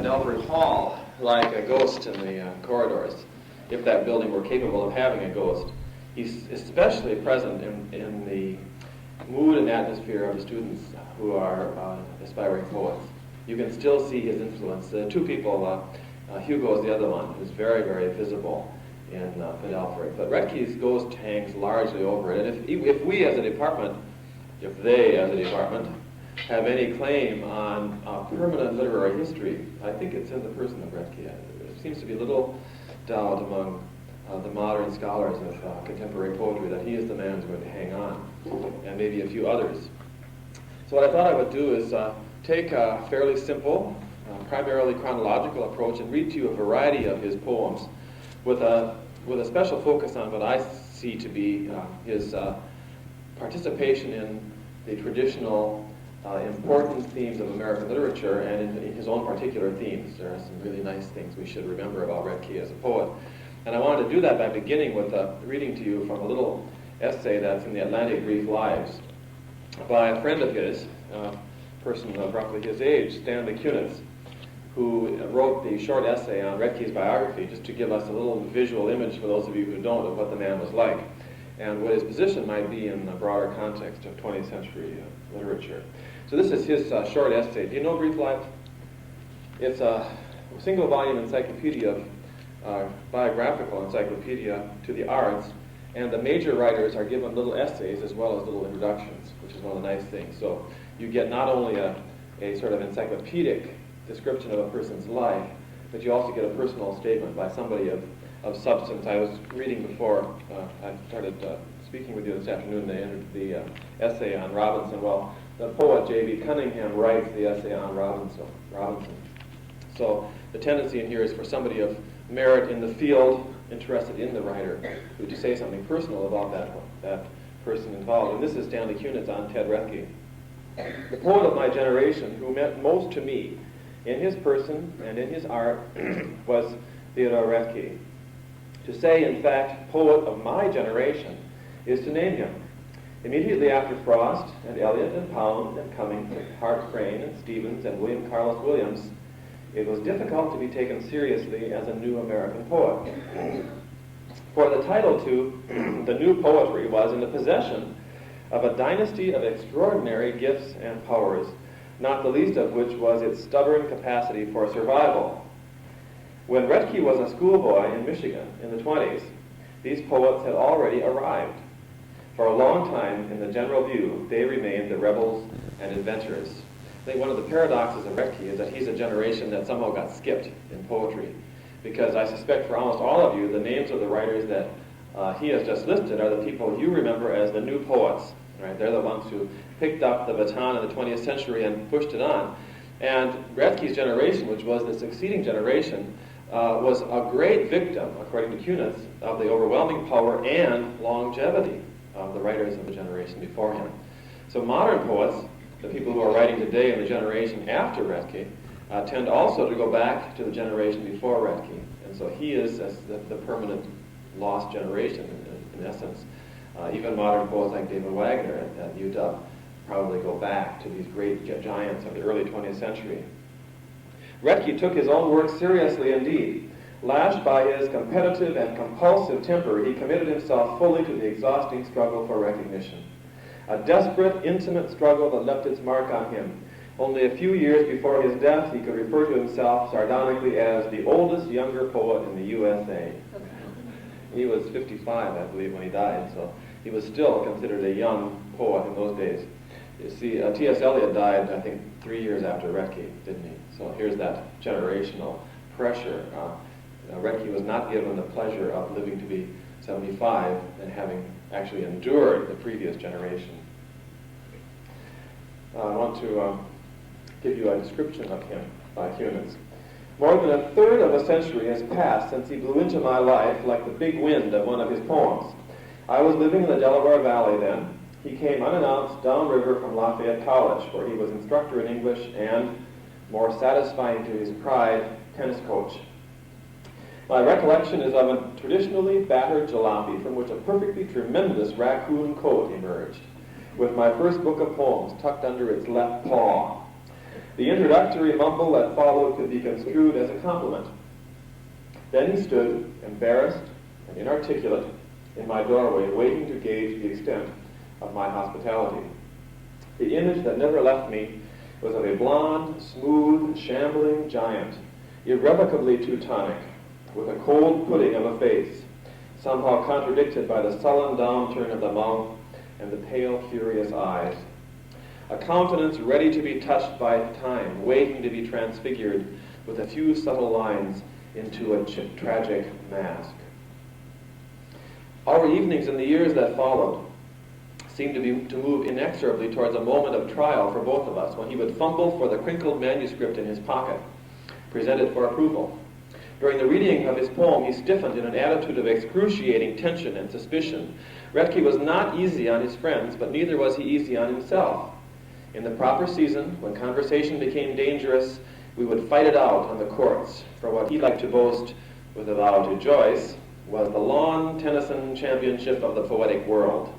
Alfred Hall like a ghost in the corridors, if that building were capable of having a ghost. He's especially present in the mood and atmosphere of the students who are aspiring poets. You can still see his influence. Two people, Hugo is the other one, who's very, very visible in Alfred. But Roethke's ghost hangs largely over it. And if we as a department, if they as a department, have any claim on permanent literary history, I think it's in the person of Roethke. There seems to be little doubt among the modern scholars of contemporary poetry that he is the man who's going to hang on, and maybe a few others. So what I thought I would do is take a fairly simple, primarily chronological approach and read to you a variety of his poems with a special focus on what I see to be his participation in the traditional important themes of American literature and in his own particular themes. There are some really nice things we should remember about Roethke as a poet. And I wanted to do that by beginning with reading to you from a little essay that's in the Atlantic Brief Lives by a friend of his, a person of roughly his age, Stanley Kunitz, who wrote the short essay on Roethke's biography, just to give us a little visual image for those of you who don't of what the man was like and what his position might be in the broader context of 20th century literature. So this is his short essay. Do you know Brief Lives? It's a single volume encyclopedia, biographical encyclopedia to the arts, and the major writers are given little essays as well as little introductions, which is one of the nice things. So you get not only a sort of encyclopedic description of a person's life, but you also get a personal statement by somebody of substance. I was reading before I started speaking with you this afternoon, they entered the essay on Robinson. Well, the poet J.B. Cunningham writes the essay on Robinson. So the tendency in here is for somebody of merit in the field, interested in the writer, to say something personal about that person involved. And this is Stanley Kunitz on Ted Roethke. The poet of my generation who meant most to me in his person and in his art was Theodore Roethke. To say, in fact, poet of my generation is to name him. Immediately after Frost and Eliot and Pound and Cummings and Hart Crane and Stevens and William Carlos Williams, it was difficult to be taken seriously as a new American poet. For the title to the new poetry was in the possession of a dynasty of extraordinary gifts and powers, not the least of which was its stubborn capacity for survival. When Roethke was a schoolboy in Michigan in the 20s, these poets had already arrived. For a long time, in the general view, they remained the rebels and inventors. I think one of the paradoxes of Roethke is that he's a generation that somehow got skipped in poetry, because I suspect for almost all of you, the names of the writers that he has just listed are the people you remember as the new poets. Right? They're the ones who picked up the baton in the 20th century and pushed it on. And Roethke's generation, which was the succeeding generation, was a great victim, according to Kunitz, of the overwhelming power and longevity of the writers of the generation before him. So modern poets, the people who are writing today in the generation after Roethke, tend also to go back to the generation before Roethke. And so he is the permanent lost generation, in essence. Even modern poets like David Wagner at UW probably go back to these great giants of the early 20th century. Roethke took his own work seriously indeed. Lashed by his competitive and compulsive temper, he committed himself fully to the exhausting struggle for recognition. A desperate, intimate struggle that left its mark on him. Only a few years before his death, he could refer to himself sardonically as the oldest younger poet in the USA. He was 55, I believe, when he died, so he was still considered a young poet in those days. You see, T.S. Eliot died, I think, 3 years after Roethke, didn't he? So here's that generational pressure. Roethke was not given the pleasure of living to be 75 and having actually endured the previous generation. I want to give you a description of him by Kunitz. More than a third of a century has passed since he blew into my life like the big wind of one of his poems. I was living in the Delaware Valley then. He came unannounced downriver from Lafayette College, where he was instructor in English and, more satisfying to his pride, tennis coach. My recollection is of a traditionally battered jalopy from which a perfectly tremendous raccoon coat emerged, with my first book of poems tucked under its left paw. The introductory mumble that followed could be construed as a compliment. Then he stood, embarrassed and inarticulate, in my doorway, waiting to gauge the extent of my hospitality. The image that never left me was of a blond, smooth, shambling giant, irrevocably Teutonic, with a cold pudding of a face, somehow contradicted by the sullen downturn of the mouth and the pale, curious eyes. A countenance ready to be touched by time, waiting to be transfigured with a few subtle lines into a tragic mask. Our evenings in the years that followed seemed to move inexorably towards a moment of trial for both of us, when he would fumble for the crinkled manuscript in his pocket, present it for approval. During the reading of his poem, he stiffened in an attitude of excruciating tension and suspicion. Roethke was not easy on his friends, but neither was he easy on himself. In the proper season, when conversation became dangerous, we would fight it out on the courts, for what he liked to boast, with a vow to Joyce, was the lawn Tennyson championship of the poetic world.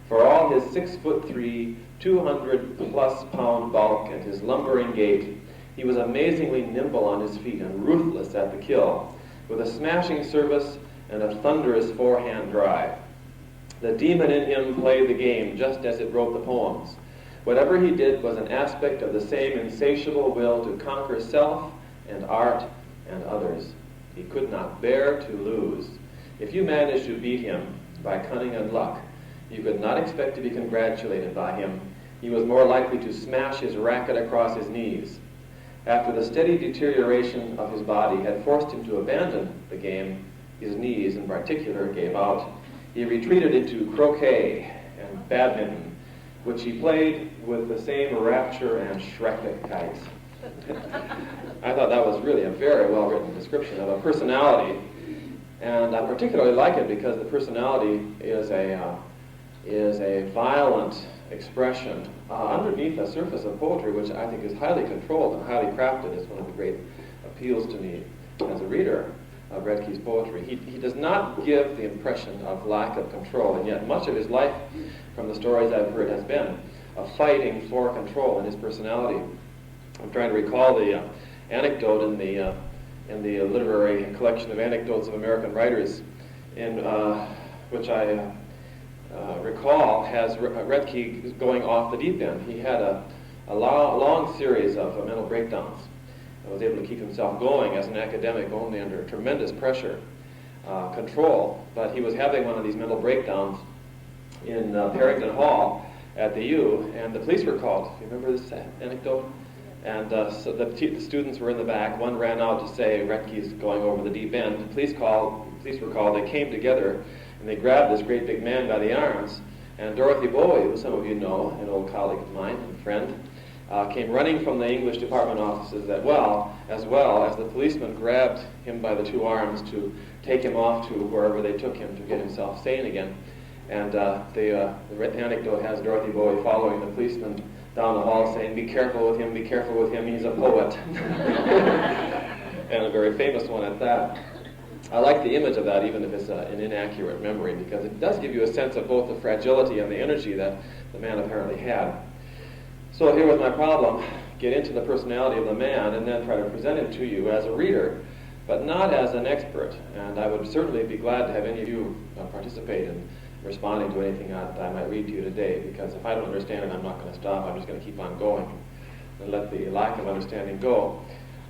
For all his 6'3", 200-plus pound bulk and his lumbering gait, he was amazingly nimble on his feet and ruthless at the kill, with a smashing service and a thunderous forehand drive. The demon in him played the game just as it wrote the poems. Whatever he did was an aspect of the same insatiable will to conquer self and art and others. He could not bear to lose. If you managed to beat him by cunning and luck, you could not expect to be congratulated by him. He was more likely to smash his racket across his knees. After the steady deterioration of his body had forced him to abandon the game, his knees in particular gave out. He retreated into croquet and badminton, which he played with the same rapture and Schrecklichkeit. I thought that was really a very well-written description of a personality, and I particularly like it because the personality is a violent expression underneath a surface of poetry, which I think is highly controlled and highly crafted. Is one of the great appeals to me as a reader of Roethke's poetry. He does not give the impression of lack of control, and yet much of his life, from the stories I've heard, has been a fighting for control in his personality. I'm trying to recall the anecdote in the literary collection of anecdotes of American writers, in which I recall has Roethke going off the deep end. He had a long series of mental breakdowns and was able to keep himself going as an academic only under tremendous pressure, control. But he was having one of these mental breakdowns in Parrington Hall at the U, and the police were called. Do you remember this anecdote? And so the students were in the back. One ran out to say Roethke's going over the deep end. The police were called. They came together and they grabbed this great big man by the arms. And Dorothy Bowie, who some of you know, an old colleague of mine and friend, came running from the English department offices as well as the policeman grabbed him by the two arms to take him off to wherever they took him to get himself sane again. And the anecdote has Dorothy Bowie following the policeman down the hall saying, be careful with him, he's a poet." And a very famous one at that. I like the image of that, even if it's an inaccurate memory, because it does give you a sense of both the fragility and the energy that the man apparently had. So here was my problem: get into the personality of the man and then try to present him to you as a reader, but not as an expert. And I would certainly be glad to have any of you participate in responding to anything that I might read to you today, because if I don't understand it, I'm not going to stop. I'm just going to keep on going and let the lack of understanding go.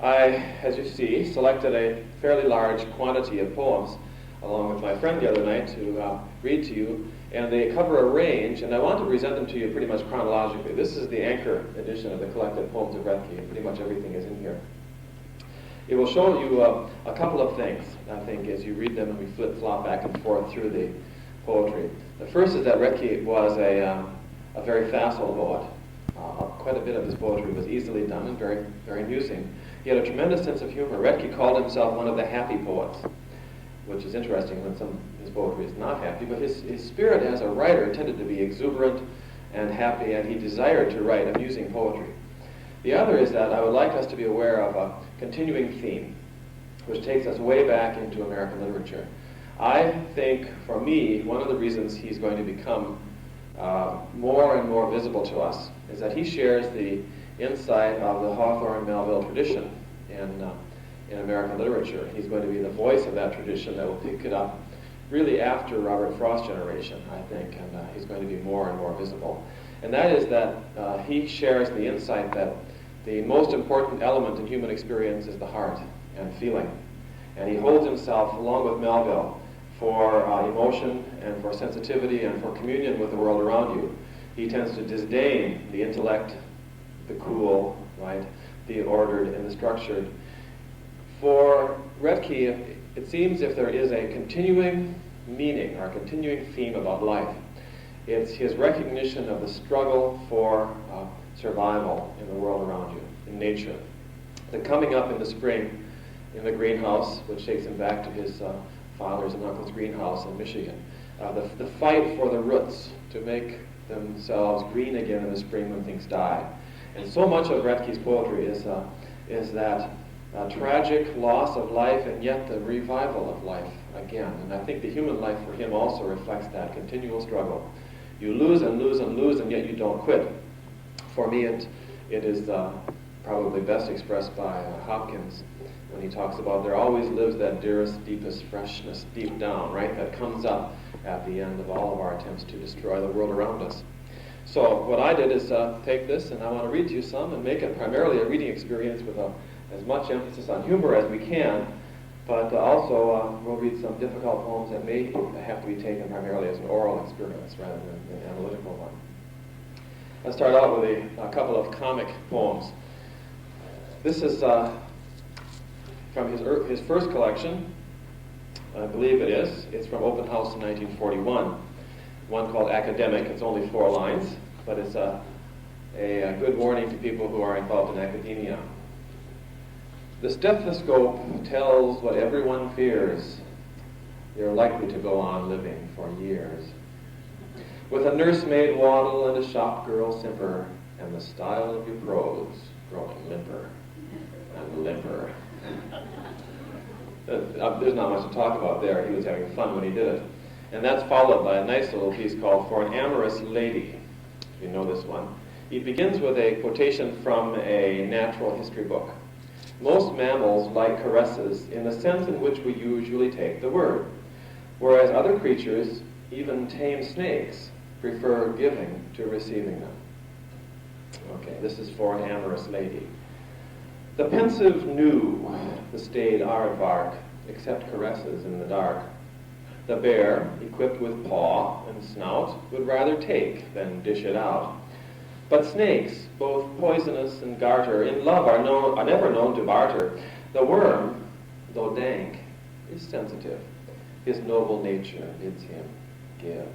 I, as you see, selected a fairly large quantity of poems along with my friend the other night to read to you, and they cover a range, and I want to present them to you pretty much chronologically. This is the anchor edition of the collected poems of Roethke, and pretty much everything is in here. It will show you a couple of things, I think, as you read them and we flip-flop back and forth through the poetry. The first is that Roethke was a very facile poet. Quite a bit of his poetry was easily done and very, very amusing. He had a tremendous sense of humor. Roethke called himself one of the happy poets, which is interesting when some of his poetry is not happy, but his spirit as a writer tended to be exuberant and happy, and he desired to write amusing poetry. The other is that I would like us to be aware of a continuing theme, which takes us way back into American literature. I think, for me, one of the reasons he's going to become more and more visible to us is that he shares the insight of the Hawthorne-Melville tradition in American literature. He's going to be the voice of that tradition that will pick it up really after Robert Frost's generation, I think, and he's going to be more and more visible. And that is that he shares the insight that the most important element in human experience is the heart and feeling. And he holds himself, along with Melville, for emotion and for sensitivity and for communion with the world around you. He tends to disdain the intellect, the cool, right, the ordered and the structured. For Roethke, it seems if there is a continuing meaning or a continuing theme about life, it's his recognition of the struggle for survival in the world around you, in nature. The coming up in the spring in the greenhouse, which takes him back to his father's and uncle's greenhouse in Michigan. The fight for the roots to make themselves green again in the spring when things die. And so much of Roethke's poetry is that tragic loss of life and yet the revival of life again. And I think the human life for him also reflects that continual struggle. You lose and lose and lose, and yet you don't quit. For me, it is probably best expressed by Hopkins when he talks about there always lives that dearest, deepest freshness deep down, right, that comes up at the end of all of our attempts to destroy the world around us. So what I did is take this, and I want to read to you some and make it primarily a reading experience with as much emphasis on humor as we can, but also we'll read some difficult poems that may have to be taken primarily as an oral experience rather than an analytical one. Let's start out with a couple of comic poems. This is from his first collection, I believe it is. It's from Open House in 1941, one called Academic. It's only 4 lines, but it's a good warning to people who are involved in academia. The stethoscope tells what everyone fears. You're likely to go on living for years. With a nursemaid waddle and a shop girl simper, and the style of your prose growing limper and limper. There's not much to talk about there. He was having fun when he did it. And that's followed by a nice little piece called For an Amorous Lady. You know this one. He begins with a quotation from a natural history book. Most mammals like caresses in the sense in which we usually take the word, whereas other creatures, even tame snakes, prefer giving to receiving them. Okay, this is For an Amorous Lady. The pensive knew the staid aardvark, except caresses in the dark. The bear, equipped with paw and snout, would rather take than dish it out. But snakes, both poisonous and garter, in love are never known to barter. The worm, though dank, is sensitive. His noble nature bids him give.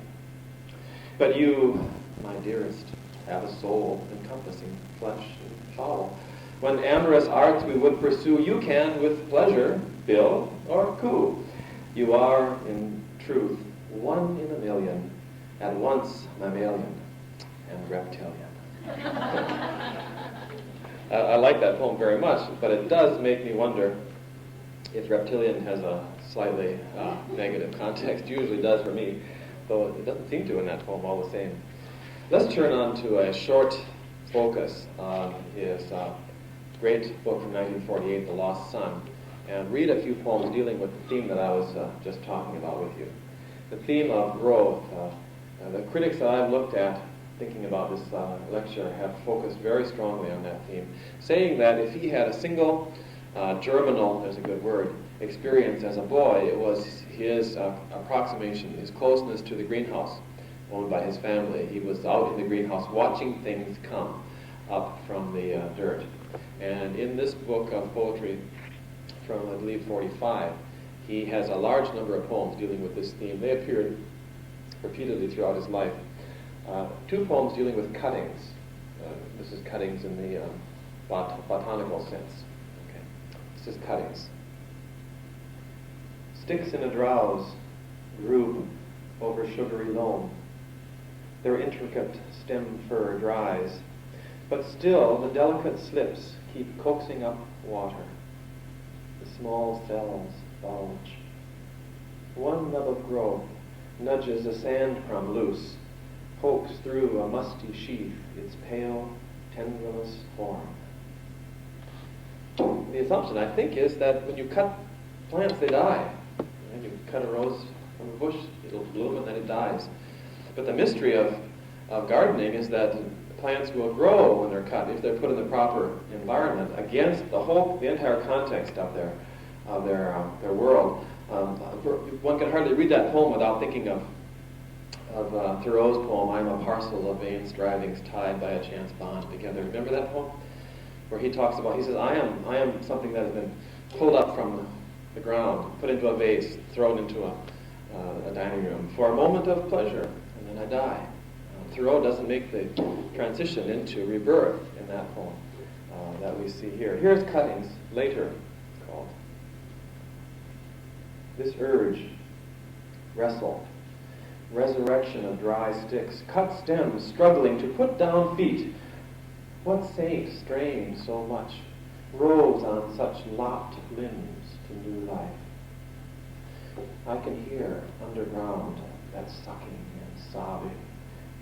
But you, my dearest, have a soul encompassing flesh and fowl. When amorous arts we would pursue, you can with pleasure bill or coo. You are, in truth, 1 in a million, at once mammalian and reptilian. I like that poem very much, but it does make me wonder if reptilian has a slightly negative context. Usually does for me, though it doesn't seem to in that poem all the same. Let's turn on to a short focus on his great book from 1948, The Lost Son, and read a few poems dealing with the theme that I was just talking about with you. The theme of growth. The critics that I've looked at thinking about this lecture have focused very strongly on that theme, saying that if he had a single germinal, there's a good word, experience as a boy, it was his approximation, his closeness to the greenhouse owned by his family. He was out in the greenhouse watching things come up from the dirt. And in this book of poetry from, I believe, 45, he has a large number of poems dealing with this theme. They appeared repeatedly throughout his life. 2 poems dealing with cuttings. This is cuttings in the botanical sense. Okay. This is cuttings. Sticks in a drowse droop over sugary loam. Their intricate stem fur dries, but still the delicate slips keep coaxing up water. The small cells bulge. One nub of growth nudges a sand crumb loose, pokes through a musty sheath its pale, tendrilous form. The assumption, I think, is that when you cut plants, they die. And you cut a rose from a bush, it'll bloom and then it dies. But the mystery of gardening is that plants will grow when they're cut if they're put in the proper environment against the entire context of their world. One can hardly read that poem without thinking of Thoreau's poem, "I'm a parcel of vain strivings tied by a chance bond together." Remember that poem? Where he talks about, he says, I am something that has been pulled up from the ground, put into a vase, thrown into a dining room for a moment of pleasure, and then I die. Thoreau doesn't make the transition into rebirth in that poem that we see here. Here's cuttings, later called. This urge, wrestle, resurrection of dry sticks, cut stems, struggling to put down feet. What saint strained so much, rose on such lopped limbs to new life? I can hear underground that sucking and sobbing.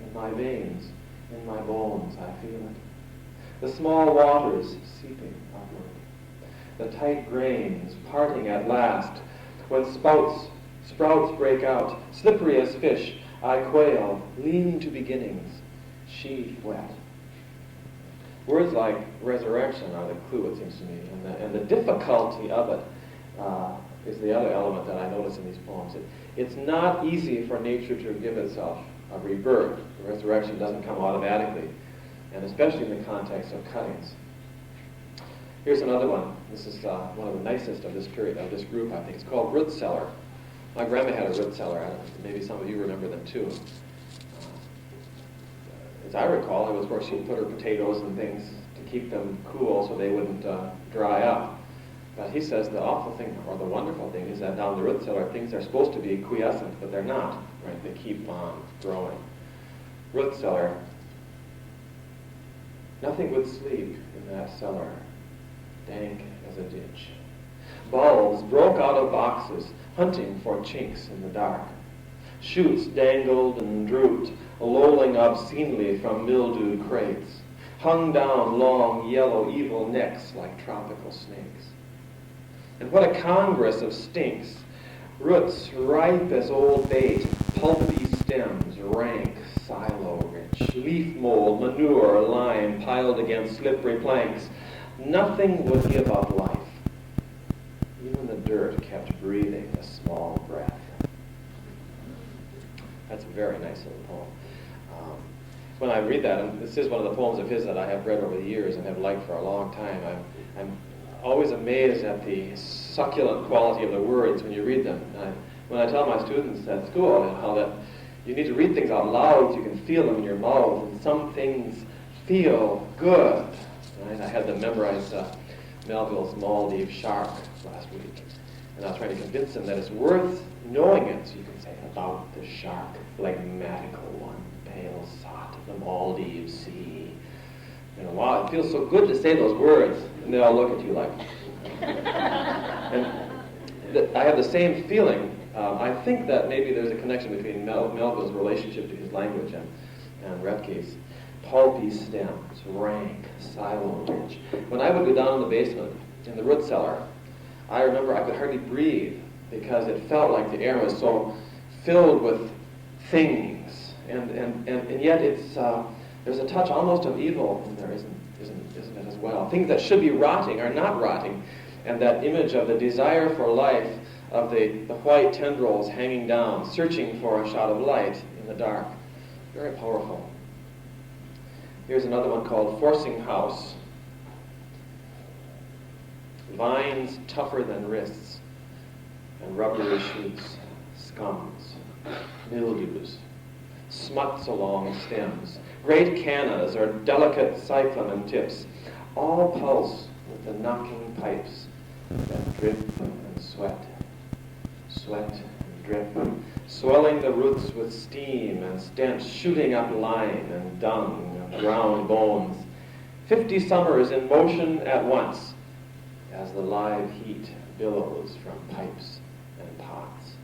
In my veins, in my bones, I feel it. The small waters seeping upward. The tight grains parting at last. When sprouts break out, slippery as fish, I quail, lean to beginnings, sheath wet. Words like resurrection are the clue, it seems to me, and the difficulty of it is the other element that I notice in these poems. It's not easy for nature to give itself a rebirth. The resurrection doesn't come automatically, and especially in the context of cuttings. Here's another one. This is one of the nicest of this period, of this group, I think. It's called Root Cellar. My grandma had a root cellar. Maybe some of you remember them too. As I recall, it was where she would put her potatoes and things to keep them cool so they wouldn't dry up. But he says the awful thing, or the wonderful thing, is that down the root cellar, things are supposed to be quiescent, but they're not. Right? They keep on growing. Root cellar. Nothing would sleep in that cellar, dank as a ditch. Bulbs broke out of boxes, hunting for chinks in the dark. Shoots dangled and drooped, lolling obscenely from mildewed crates, hung down long, yellow, evil necks like tropical snakes. And what a congress of stinks! Roots ripe as old bait, pulpy stems, rank, silo-rich, leaf mold, manure, lime piled against slippery planks. Nothing would give up life. Even the dirt kept breathing a small breath. That's a very nice little poem. When I read that, and this is one of the poems of his that I have read over the years and have liked for a long time, I'm always amazed at the succulent quality of the words when you read them. When I tell my students at school how that you need to read things out loud so you can feel them in your mouth, and some things feel good. Right? I had them memorize Melville's Maldive Shark last week, and I was trying to convince them that it's worth knowing it, so you can say about the shark, phlegmatical one, pale sot of the Maldives Sea. You know, wow, it feels so good to say those words, and they all look at you like. And I have the same feeling. I think that maybe there's a connection between Melville's relationship to his language and Roethke's. Pulpy stems, rank, silo-rich. When I would go down in the basement, in the root cellar, I remember I could hardly breathe because it felt like the air was so filled with things, and yet it's there's a touch almost of evil in there, isn't it, as well? Things that should be rotting are not rotting, and that image of the desire for life, of the white tendrils hanging down, searching for a shot of light in the dark, very powerful. Here's another one called Forcing House. Vines tougher than wrists, and rubbery shoots, scums, mildews, smuts along stems, great cannas or delicate cyclamen tips, all pulse with the knocking pipes that drip and sweat and drip, swelling the roots with steam and stench, shooting up lime and dung and ground bones. 50 summers in motion at once, as the live heat billows from pipes and pots.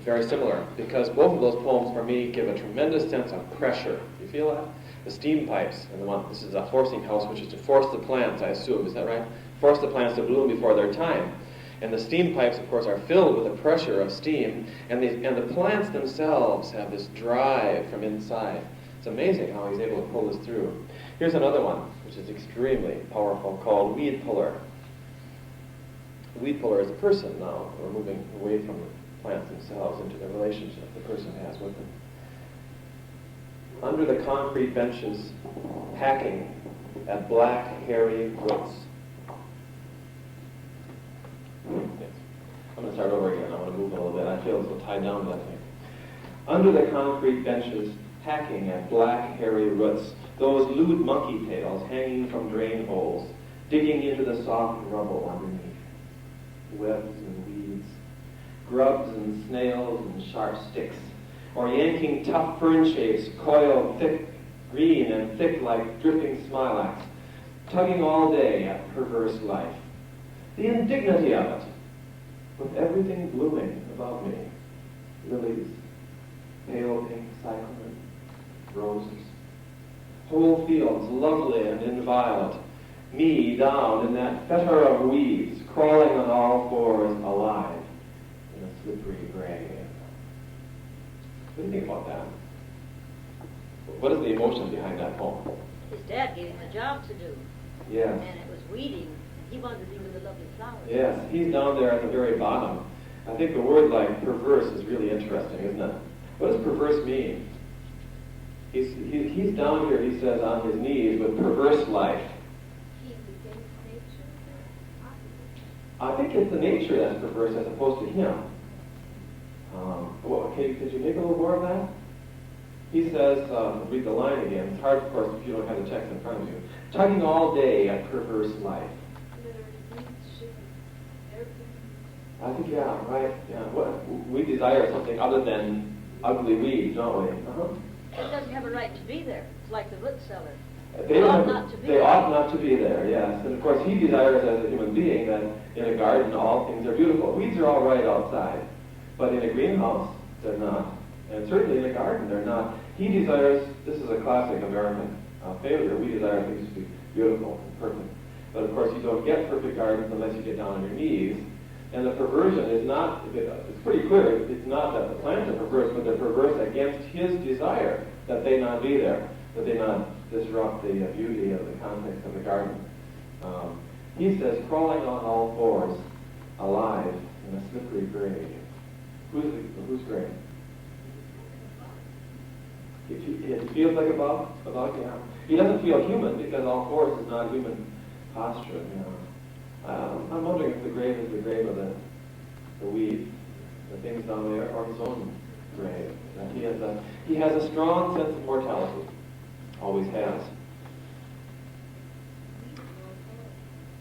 Very similar, because both of those poems for me give a tremendous sense of pressure. You feel that? the steam pipes, and this is a forcing house, which is to force the plants, I assume, is that right? Force the plants to bloom before their time. And the steam pipes, of course, are filled with the pressure of steam, and the plants themselves have this drive from inside. It's amazing how he's able to pull this through. Here's another one, which is extremely powerful, called weed puller. The weed puller is a person now. We're moving away from the plants themselves into the relationship the person has with them. Under the concrete benches, hacking at black, hairy roots. I'm going to start over again. I want to move a little bit. I feel a little tied down to that thing. Under the concrete benches, hacking at black, hairy roots, those lewd monkey tails hanging from drain holes, digging into the soft rubble underneath. Webs and weeds, grubs and snails and sharp sticks, or yanking tough fern shapes, coiled thick, green and thick like dripping smilax, tugging all day at perverse life. The indignity of it, with everything blooming above me, lilies, pale pink cyclamen, roses, whole fields lovely and in violet, me down in that fetter of weeds, crawling on all fours, alive in a slippery grave. What do you think about that? What is the emotion behind that poem? His dad gave him a job to do. Yes. And it was weeding. And he wanted to be with the lovely flowers. Yes, he's down there at the very bottom. I think the word like perverse is really interesting, isn't it? What does perverse mean? He's down here, he says, on his knees with perverse life. I think it's the nature that's perverse as opposed to him. Could you make a little more of that? He says, read the line again. It's hard, of course, if you don't have the text in front of you. Tugging all day at perverse life. I think, yeah, right. Yeah. We desire something other than ugly weeds, don't we? It doesn't have a right to be there. It's like the root cellar. They ought not to be there, yes. And of course he desires as a human being that in a garden all things are beautiful. Weeds are all right outside, but in a greenhouse they're not. And certainly in a garden they're not. He desires, this is a classic American failure, we desire things to be beautiful and perfect. But of course you don't get perfect gardens unless you get down on your knees. And the perversion is not, it's pretty clear, it's not that the plants are perverse, but they're perverse against his desire that they not be there, that they not disrupt the beauty of the context of the garden. He says, crawling on all fours, alive in a slippery grave. Whose grave? It feels like about yeah. He doesn't feel human because all fours is not human posture. You know. I'm wondering if the grave is the grave of the weed, the things down there, or his own grave. That he has a strong sense of mortality. Always has.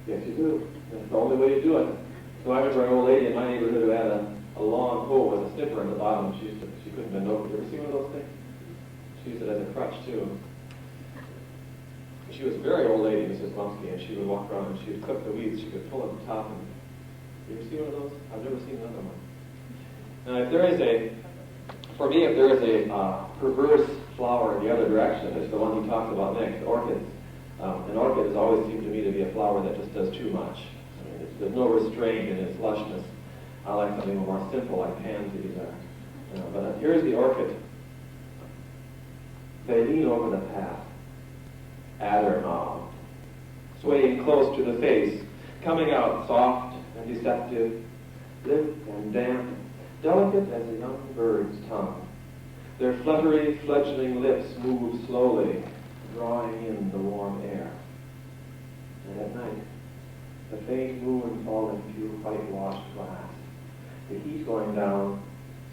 Yes, you do. That's the only way you do it. So I remember an old lady in my neighborhood who had a long pole with a snipper in the bottom. She couldn't bend over. You ever seen one of those things? She used it as a crutch too. She was a very old lady, Mrs. Lumsky, and she would walk around and she would clip the weeds. She could pull at the top. And you ever see one of those? I've never seen another one. Now, if there is a perverse flower in the other direction, it's the one he talks about next, orchids. An orchid has always seemed to me to be a flower that just does too much. I mean, there's no restraint in its lushness. I like something more simple, like pansies. But here's the orchid. They lean over the path, adder-mouthed, swaying close to the face, coming out soft and deceptive, limp and damp, delicate as a young bird's tongue. Their fluttery, fledgling lips move slowly, drawing in the warm air. And at night, the faint moon falling through whitewashed glass, the heat going down,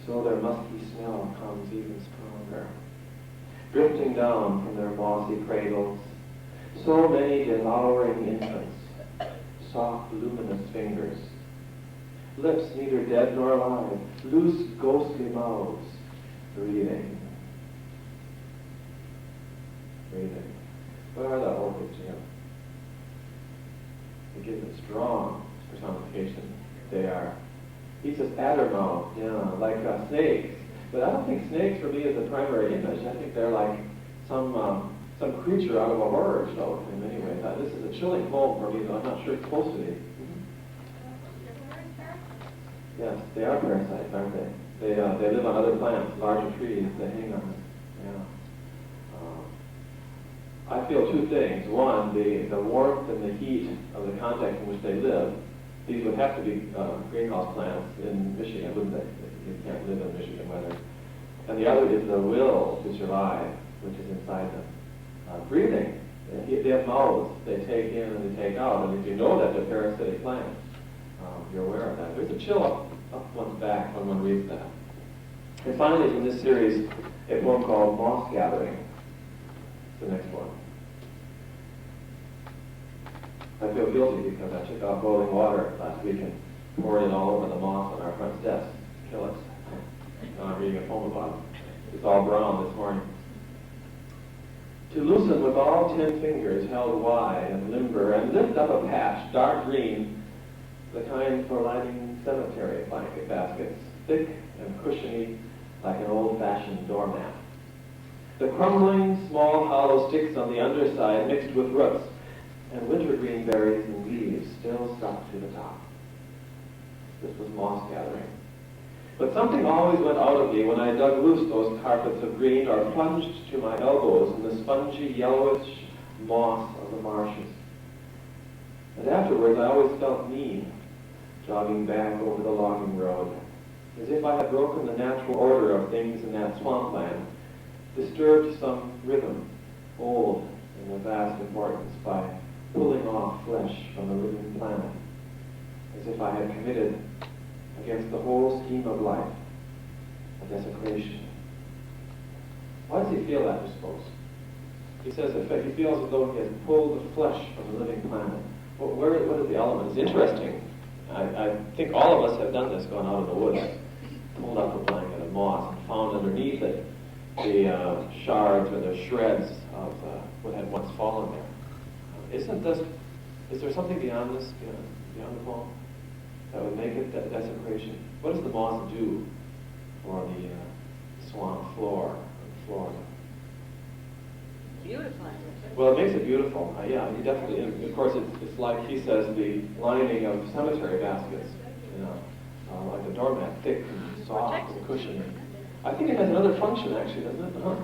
so their musky smell comes even stronger. Drifting down from their mossy cradles, so many devouring infants, soft, luminous fingers, lips neither dead nor alive, loose, ghostly mouths, breathing. What are the orchids, Jim? It gives it strong personification. They are. He says adder-mouth, like snakes. But I don't think snakes for me is the primary image. I think they're like some some creature out of a horror show in many ways. This is a chilling poem for me, though I'm not sure it's supposed to be. Yes, they are parasites, aren't they? They live on other plants, larger trees. They hang on them. Yeah. I feel two things. One, the warmth and the heat of the context in which they live. These would have to be greenhouse plants in Michigan, wouldn't they? You can't live in Michigan weather. And the other is the will to survive, which is inside them. Breathing. They have mouths. They take in and they take out. And if you know that they're parasitic plants, you're aware of that. There's a chill up one's back when one reads that. And finally, from this series, a poem called Moss Gathering. The next one. I feel guilty because I took out boiling water last week and poured it all over the moss on our front steps to kill it. Now I'm reading a poem about it. It's all brown this morning. To loosen with all 10 fingers held wide and limber and lift up a patch, dark green, the kind for lighting cemetery blanket baskets, thick and cushiony like an old-fashioned doormat. The crumbling, small, hollow sticks on the underside mixed with roots, and wintergreen berries and leaves still stuck to the top. This was moss gathering. But something always went out of me when I dug loose those carpets of green or plunged to my elbows in the spongy, yellowish moss of the marshes. And afterwards I always felt mean, jogging back over the logging road, as if I had broken the natural order of things in that swampland, disturbed some rhythm, old in the vast importance, by pulling off flesh from the living planet, as if I had committed against the whole scheme of life a desecration. Why does he feel that, I suppose? He says that he feels as though he has pulled the flesh from the living planet. Well, what are the elements? It's interesting. I think all of us have done this, gone out of the woods, pulled up a blanket of moss and found underneath it the shards or the shreds of what had once fallen there. Is there something beyond this, beyond the poem, that would make it that desecration? What does the moss do for the swamp floor of Florida? Beautiful. Well, it makes it beautiful. Yeah, he definitely. And of course, it's like he says, the lining of cemetery baskets, like a doormat, thick and soft and cushiony. I think it has another function, actually, doesn't it? Huh?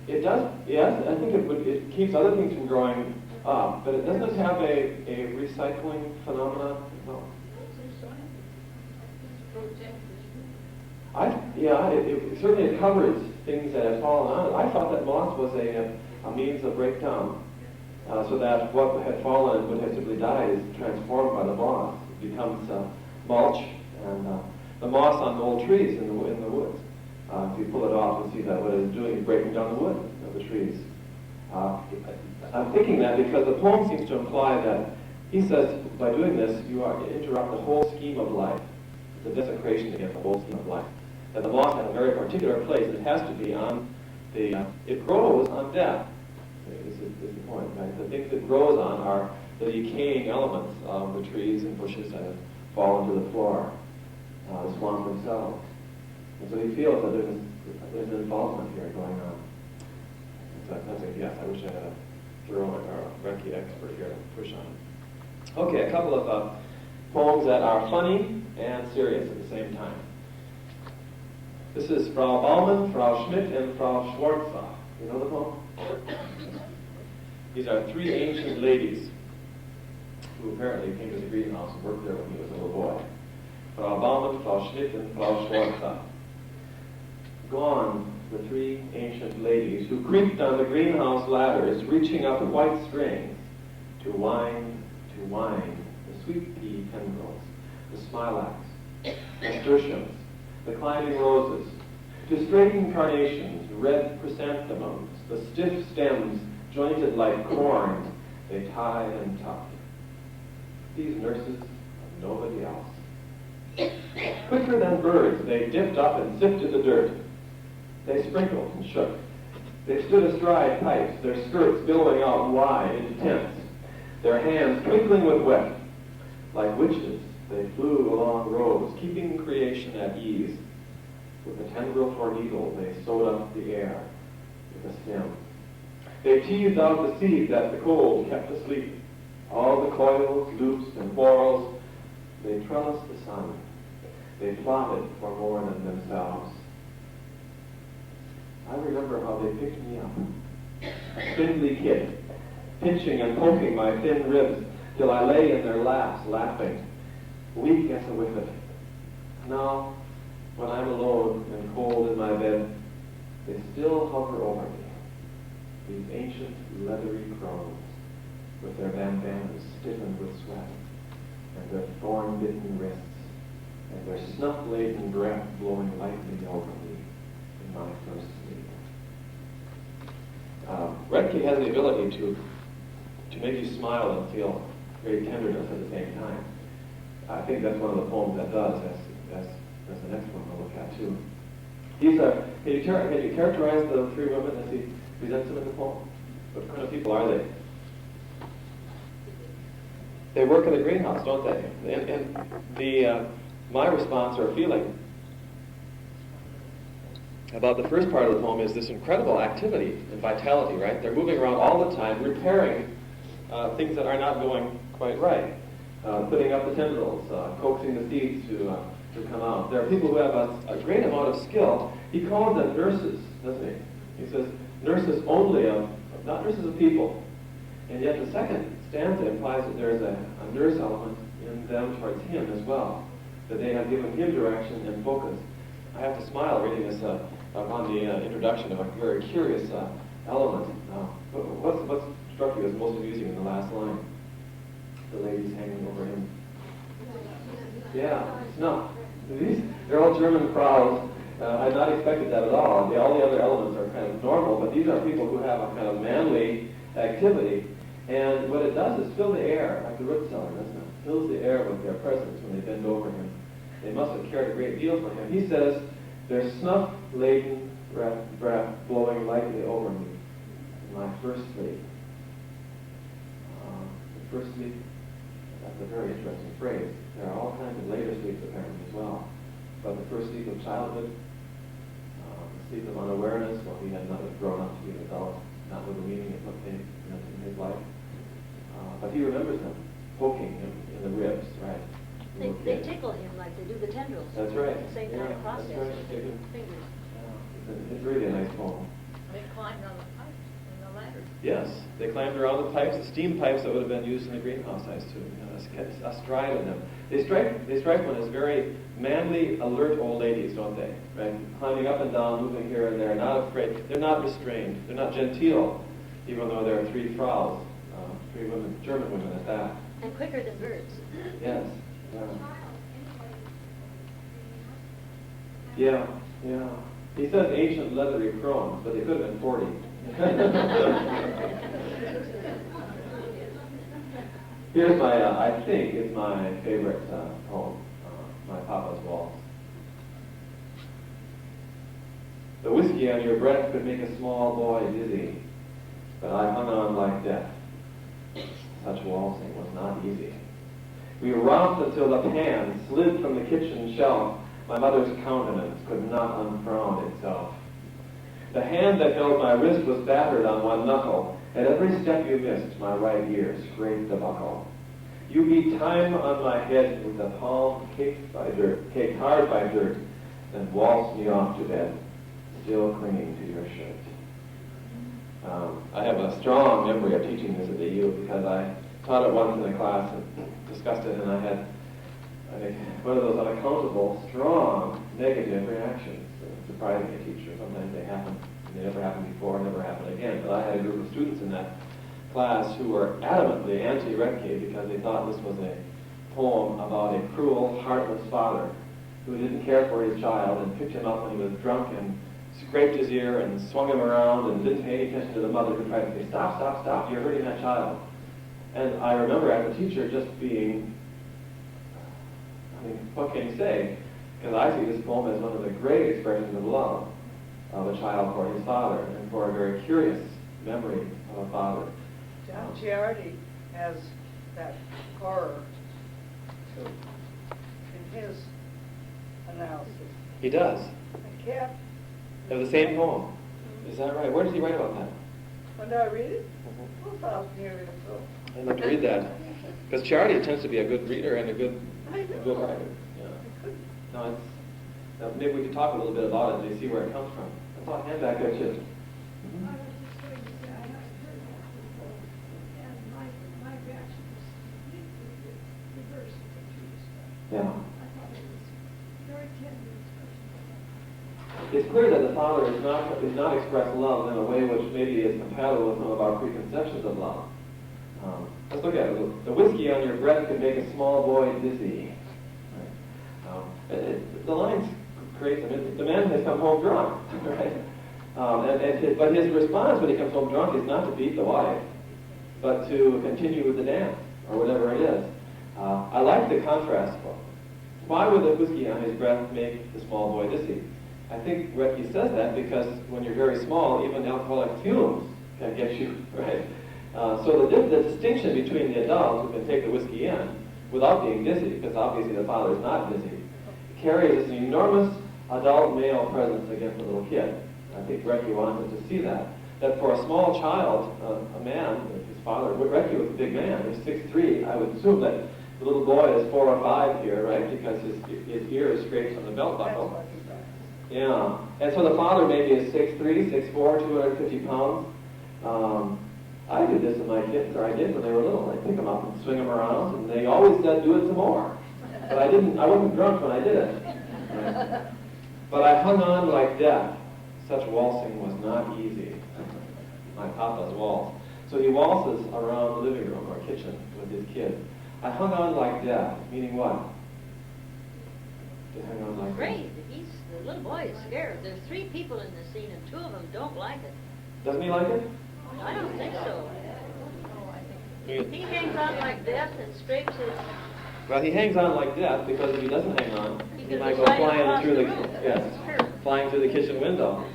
It does. Yes, I think it keeps other things from growing up, but it doesn't have a recycling phenomena. No. Certainly it covers things that have fallen on it. I thought that moss was a means of breakdown, so that what had fallen and would have simply died is transformed by the moss. It becomes mulch, and the moss on old trees in the woods. If you pull it off, you'll see that what it's doing is breaking down the wood of the trees. I'm thinking that because the poem seems to imply that he says, by doing this, you interrupt the whole scheme of life. It's a desecration against the whole scheme of life. That the moss has a very particular place. It has to be on it grows on death. This is the point, right? The things it grows on are the decaying elements of the trees and bushes that have fallen to the floor, the swamp themselves. And so he feels that there's an involvement here going on. That's a guess. I wish I had a thorough or a Roethke expert here to push on it. Okay, a couple of poems that are funny and serious at the same time. This is Frau Bauman, Frau Schmidt, and Frau Schwartze. You know the poem? These are three ancient ladies who apparently came to the greenhouse and worked there when he was a little boy. Frau Bauman, Frau Schmidt, and Frau Schwartze. Gone, the three ancient ladies who creaked on the greenhouse ladders, reaching up white strings to wind the sweet pea tendrils, the smilax, nasturtiums, the climbing roses, to straighten carnations, red chrysanthemums, the stiff stems jointed like corn, they tied and tucked. These nurses are nobody else. Quicker than birds, they dipped up and sifted the dirt. They sprinkled and shook. They stood astride pipes, their skirts billowing out wide into tents, their hands twinkling with wet. Like witches, they flew along rows, keeping creation at ease. With a tendril for needle, they sewed up the air. with a stem. They teased out the seed that the cold kept asleep. All the coils, loops, and whorls, they trellised the sun. They plotted for more than themselves. I remember how they picked me up, a spindly kid, pinching and poking my thin ribs till I lay in their laps laughing, weak as a whippet. Now, when I'm alone and cold in my bed, they still hover over me, these ancient leathery crones, with their bandanas stiffened with sweat, and their thorn-bitten wrists, and their snuff-laden breath blowing lightly over me in my first sleep. Roethke has the ability to make you smile and feel great tenderness at the same time. I think that's one of the poems that does, as the next one we'll look at too. Can you characterize the three women as he presents them in the poem? What kind of people are they? They work in the greenhouse, don't they? And my response or feeling about the first part of the poem is this incredible activity and vitality, right? They're moving around all the time, repairing things that are not going quite right, putting up the tendrils, coaxing the seeds to come out. There are people who have a great amount of skill. He calls them nurses, doesn't he? He says nurses only not nurses of people. And yet the second stanza implies that there's a nurse element in them towards him as well, that they have given him direction and focus. I have to smile reading this upon the introduction of a very curious element. What's struck you as most amusing in the last line? The ladies hanging over him. Yeah, snuff. They're all German Fraus. I had not expected that at all. All the other elements are kind of normal, but these are people who have a kind of manly activity. And what it does is fill the air, like the root cellar, doesn't it? Fills the air with their presence when they bend over him. They must have cared a great deal for him. He says, their snuff-laden breath blowing lightly over me in my first sleep. The first sleep, that's a very interesting phrase. There are all kinds of later sleeps apparently as well. But the first sleep of childhood, the sleep of unawareness, while he had not grown up to be an adult, not with the meaning it took in his life. But he remembers them poking him in the ribs, right? They tickle him like they do the tendrils. That's right. It's the same kind of process. That's right. With fingers. Yeah. It's really a nice poem. They climbed on the pipe and the ladder. Yes, they climbed around the pipes, the steam pipes that would have been used in the greenhouse, I assume. Astride of them. They strike one as very manly, alert old ladies, don't they? Right? Climbing up and down, moving here and there, not afraid. They're not restrained. They're not genteel, even though there are three Fraus, three women, German women at that. And quicker than birds. Yes. Yeah. He says ancient leathery crones, but they could have been 40. Here's my, I think, is my favorite poem, my Papa's Waltz. The whiskey on your breath could make a small boy dizzy, but I hung on like death. Such waltzing was not easy. We romped until the pan slid from the kitchen shelf. My mother's countenance could not unfrown itself. The hand that held my wrist was battered on one knuckle. At every step you missed, my right ear scraped the buckle. You beat time on my head with a palm caked hard by dirt, then waltzed me off to bed, still clinging to your shirt. I have a strong memory of teaching this at the U because I taught it once in a class and discussed it, and I had one of those unaccountable, strong, negative reactions. Surprising a teacher. Sometimes they happen. They never happened before, never happen again. But I had a group of students in that class who were adamantly anti-Roethke because they thought this was a poem about a cruel, heartless father who didn't care for his child and picked him up when he was drunk and scraped his ear and swung him around and didn't pay any attention to the mother who tried to say, stop, stop, stop, you're hurting that child. And I remember as a teacher just being, what can you say? Because I see this poem as one of the great expressions of love of a child for his father and for a very curious memory of a father. John Giardi has that horror too in his analysis. He does. A cat. They have the same poem. Is that right? Where does he write about that? When do I read it? Both often hear it, so. I'd like to read that. Because Charity tends to be a good reader and a good writer. Yeah. No, it's, now maybe we could talk a little bit about it and see where it comes from. I thought hand back there, Chip. Yeah. It's clear that the Father is not express love in a way which maybe is compatible with some of our preconceptions of love. Let's look at it. The whiskey on your breath can make a small boy dizzy. Right? The lines create the man has come home drunk, right? But his response when he comes home drunk is not to beat the wife, but to continue with the dance or whatever it is. I like the contrast. Why would the whiskey on his breath make the small boy dizzy? I think Roethke says that because when you're very small, even alcoholic fumes can get you, right? So the distinction between the adult who can take the whiskey in without being dizzy, because obviously the father is not dizzy, carries this enormous adult male presence against the little kid. I think Roethke wanted to see that for a small child, a man, his father, Roethke was a big man, he was 6'3", I would assume that the little boy is 4 or 5 here, right? Because his ear is scraped from the belt buckle. Yeah. And so the father maybe is 6'3", 6'4", 250 pounds. I did this with my kids, or I did when they were little. I'd pick them up and swing them around, and they always said, do it some more. But I wasn't drunk when I did it. Right? But I hung on like death. Such waltzing was not easy. My papa's waltz. So he waltzes around the living room or kitchen with his kids. I hung on like death, meaning what? To hang on like Afraid. The little boy is scared. There's 3 people in the scene, and 2 of them don't like it. Doesn't he like it? I don't think so. He hangs on like death and scrapes his... Well, he hangs on like death because if he doesn't hang on, he might go slide flying across through the the room. flying through the kitchen window.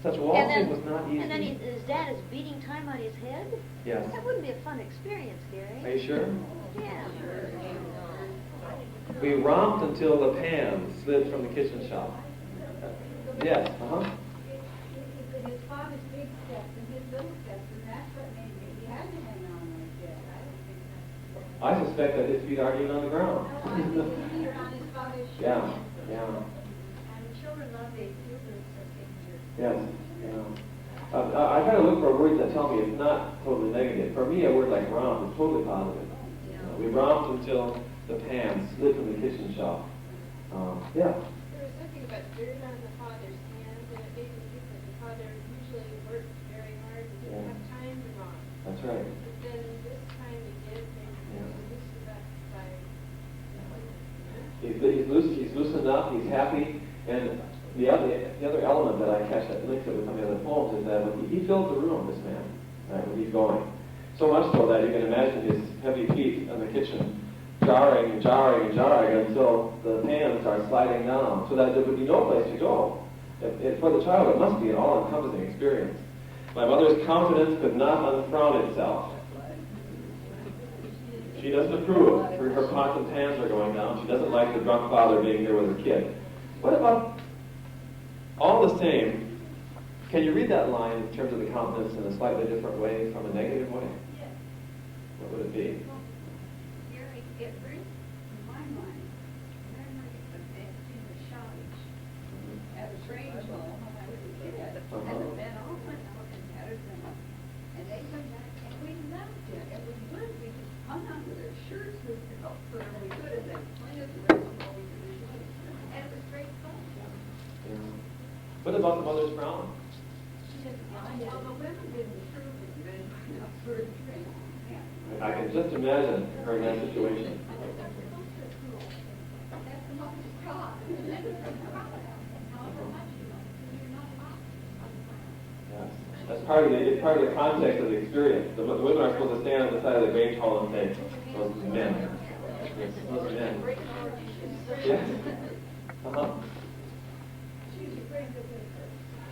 Such waltzing was not easy. And then his dad is beating time on his head? Yes. That wouldn't be a fun experience, Gary. Are you sure? Yeah. We romped until the pan slid from the kitchen shop. Yes, His father's big steps and his little steps, and that's what made me. He had to hang on like that. I don't think I suspect that his feet aren't even on the ground. that's... No, I think his feet are on his father's shoes. Yeah. And children love the exuberance of pictures. Yes, I try to look for words that tell me it's not totally negative. For me, a word like romp is totally positive. We romped until the pan slid from the kitchen shop. Yeah. There was something about dirt on the father's hands, and it made me think that the father usually worked very hard and didn't have time to romp. That's right. But then this time he did, and he was loosened up by... He's loosened up, he's happy, and the other element that I catch that links it with some of the other poems is that when he fills the room, this man, right, when he's going. So much so that you can imagine his heavy feet in the kitchen jarring and jarring and jarring until the pan starts sliding down, so that there would be no place to go. For the child, it must be an all-encompassing experience. My mother's countenance could not unfrown itself. She doesn't approve. Her pots and pans are going down. She doesn't like the drunk father being here with her kid. What about, all the same, can you read that line in terms of the countenance in a slightly different way, from a negative way? Yes. What would it be? Here it brings in my mind very much the fancy the shoutage at a strange home when I was a kid. And the men all went out and patted them up. And they come back and we loved it. It was good. We just hung on to their shirts with the help for them we could, and then played the rest of what we could do. And it was great fun. Yeah. What about the mother's frown? Well, the women didn't approve of the men enough for a drink. Yeah. I can just imagine her in that situation. Yes. That's part of the context of the experience. The women are supposed to stand on the side of the great hall and say, those men. Yes, those men. Yes.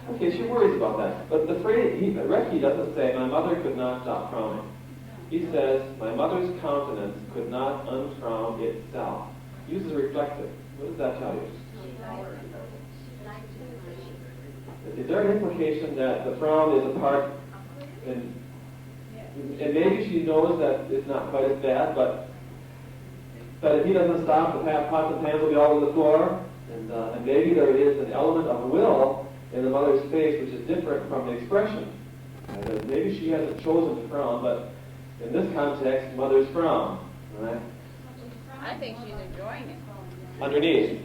Okay, she worries about that. But the phrase, Roethke doesn't say, my mother could not stop frowning. He says, my mother's countenance could not unfrown itself. Uses reflexive. What does that tell you? Is there an implication that the frown is a part, and maybe she knows that it's not quite as bad, but if he doesn't stop, the pots and pans will be all over the floor, and maybe there is an element of will in the mother's face which is different from the expression. Maybe she hasn't chosen to frown, but in this context, mothers frown. Right? I think she's enjoying it. Underneath.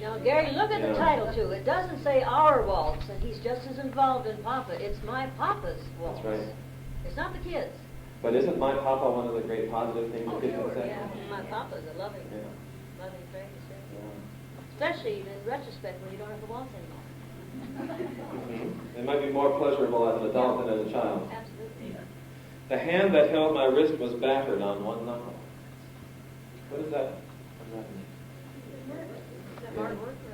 Now, Gary, look at the title, too. It doesn't say our waltz, and he's just as involved in Papa. It's my Papa's waltz. That's right. It's not the kids. But isn't my Papa one of the great positive things that kids can say? Yeah, my Papa's a loving phrase. Yeah. Especially in retrospect when you don't have to waltz anymore. Mm-hmm. It might be more pleasurable as an adult than as a child. Absolutely. The hand that held my wrist was battered on one knuckle. What does that mean? Hard work for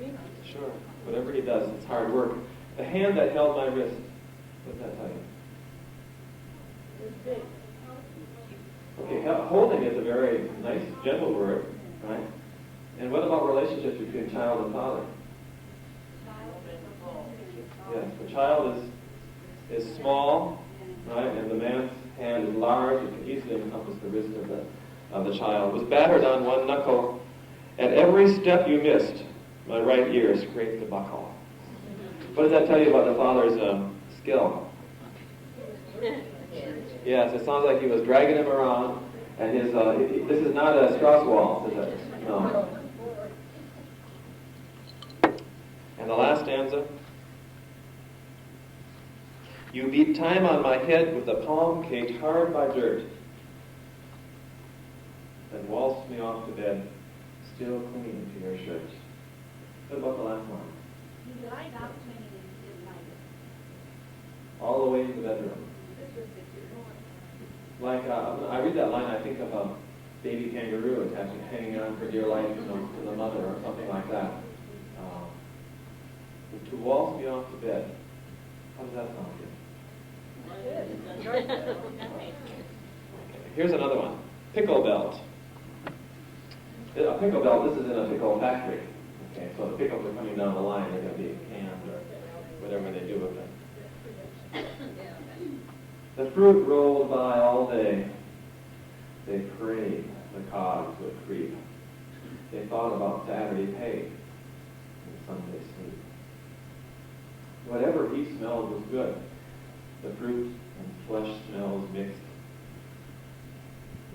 him. Sure. Whatever he does, it's hard work. The hand that held my wrist, what does that tell you? Okay, holding is a very nice, gentle word, right? And what about relationships between child and father? Yes, the child is small, right, and the man's hand is large. It can easily encompass the wrist of the child. Was battered on one knuckle. At every step you missed, my right ear scraped the buckle. What does that tell you about the father's skill? Yes, it sounds like he was dragging him around, and this is not a Strauss waltz, is it? No. And the last stanza. You beat time on my head with a palm caked hard by dirt, and waltzed me off to bed, still clinging to your shirt. What about the last line? You lied out when you didn't like it. All the way to the bedroom. Like, I read that line, I think of a baby kangaroo attaching, hanging on for dear life, to the mother or something like that. To waltz me off to bed. How does that sound to you? Okay, here's another one. Pickle Belt. A pickle belt, this is in a pickle factory. Okay, so the pickles are coming down the line, they're going to be canned or whatever they do with them. The fruit rolled by all day. They prayed the cogs would creep. They thought about Saturday pay and Sunday sleep. Whatever he smelled was good. The fruit and flesh smells mixed.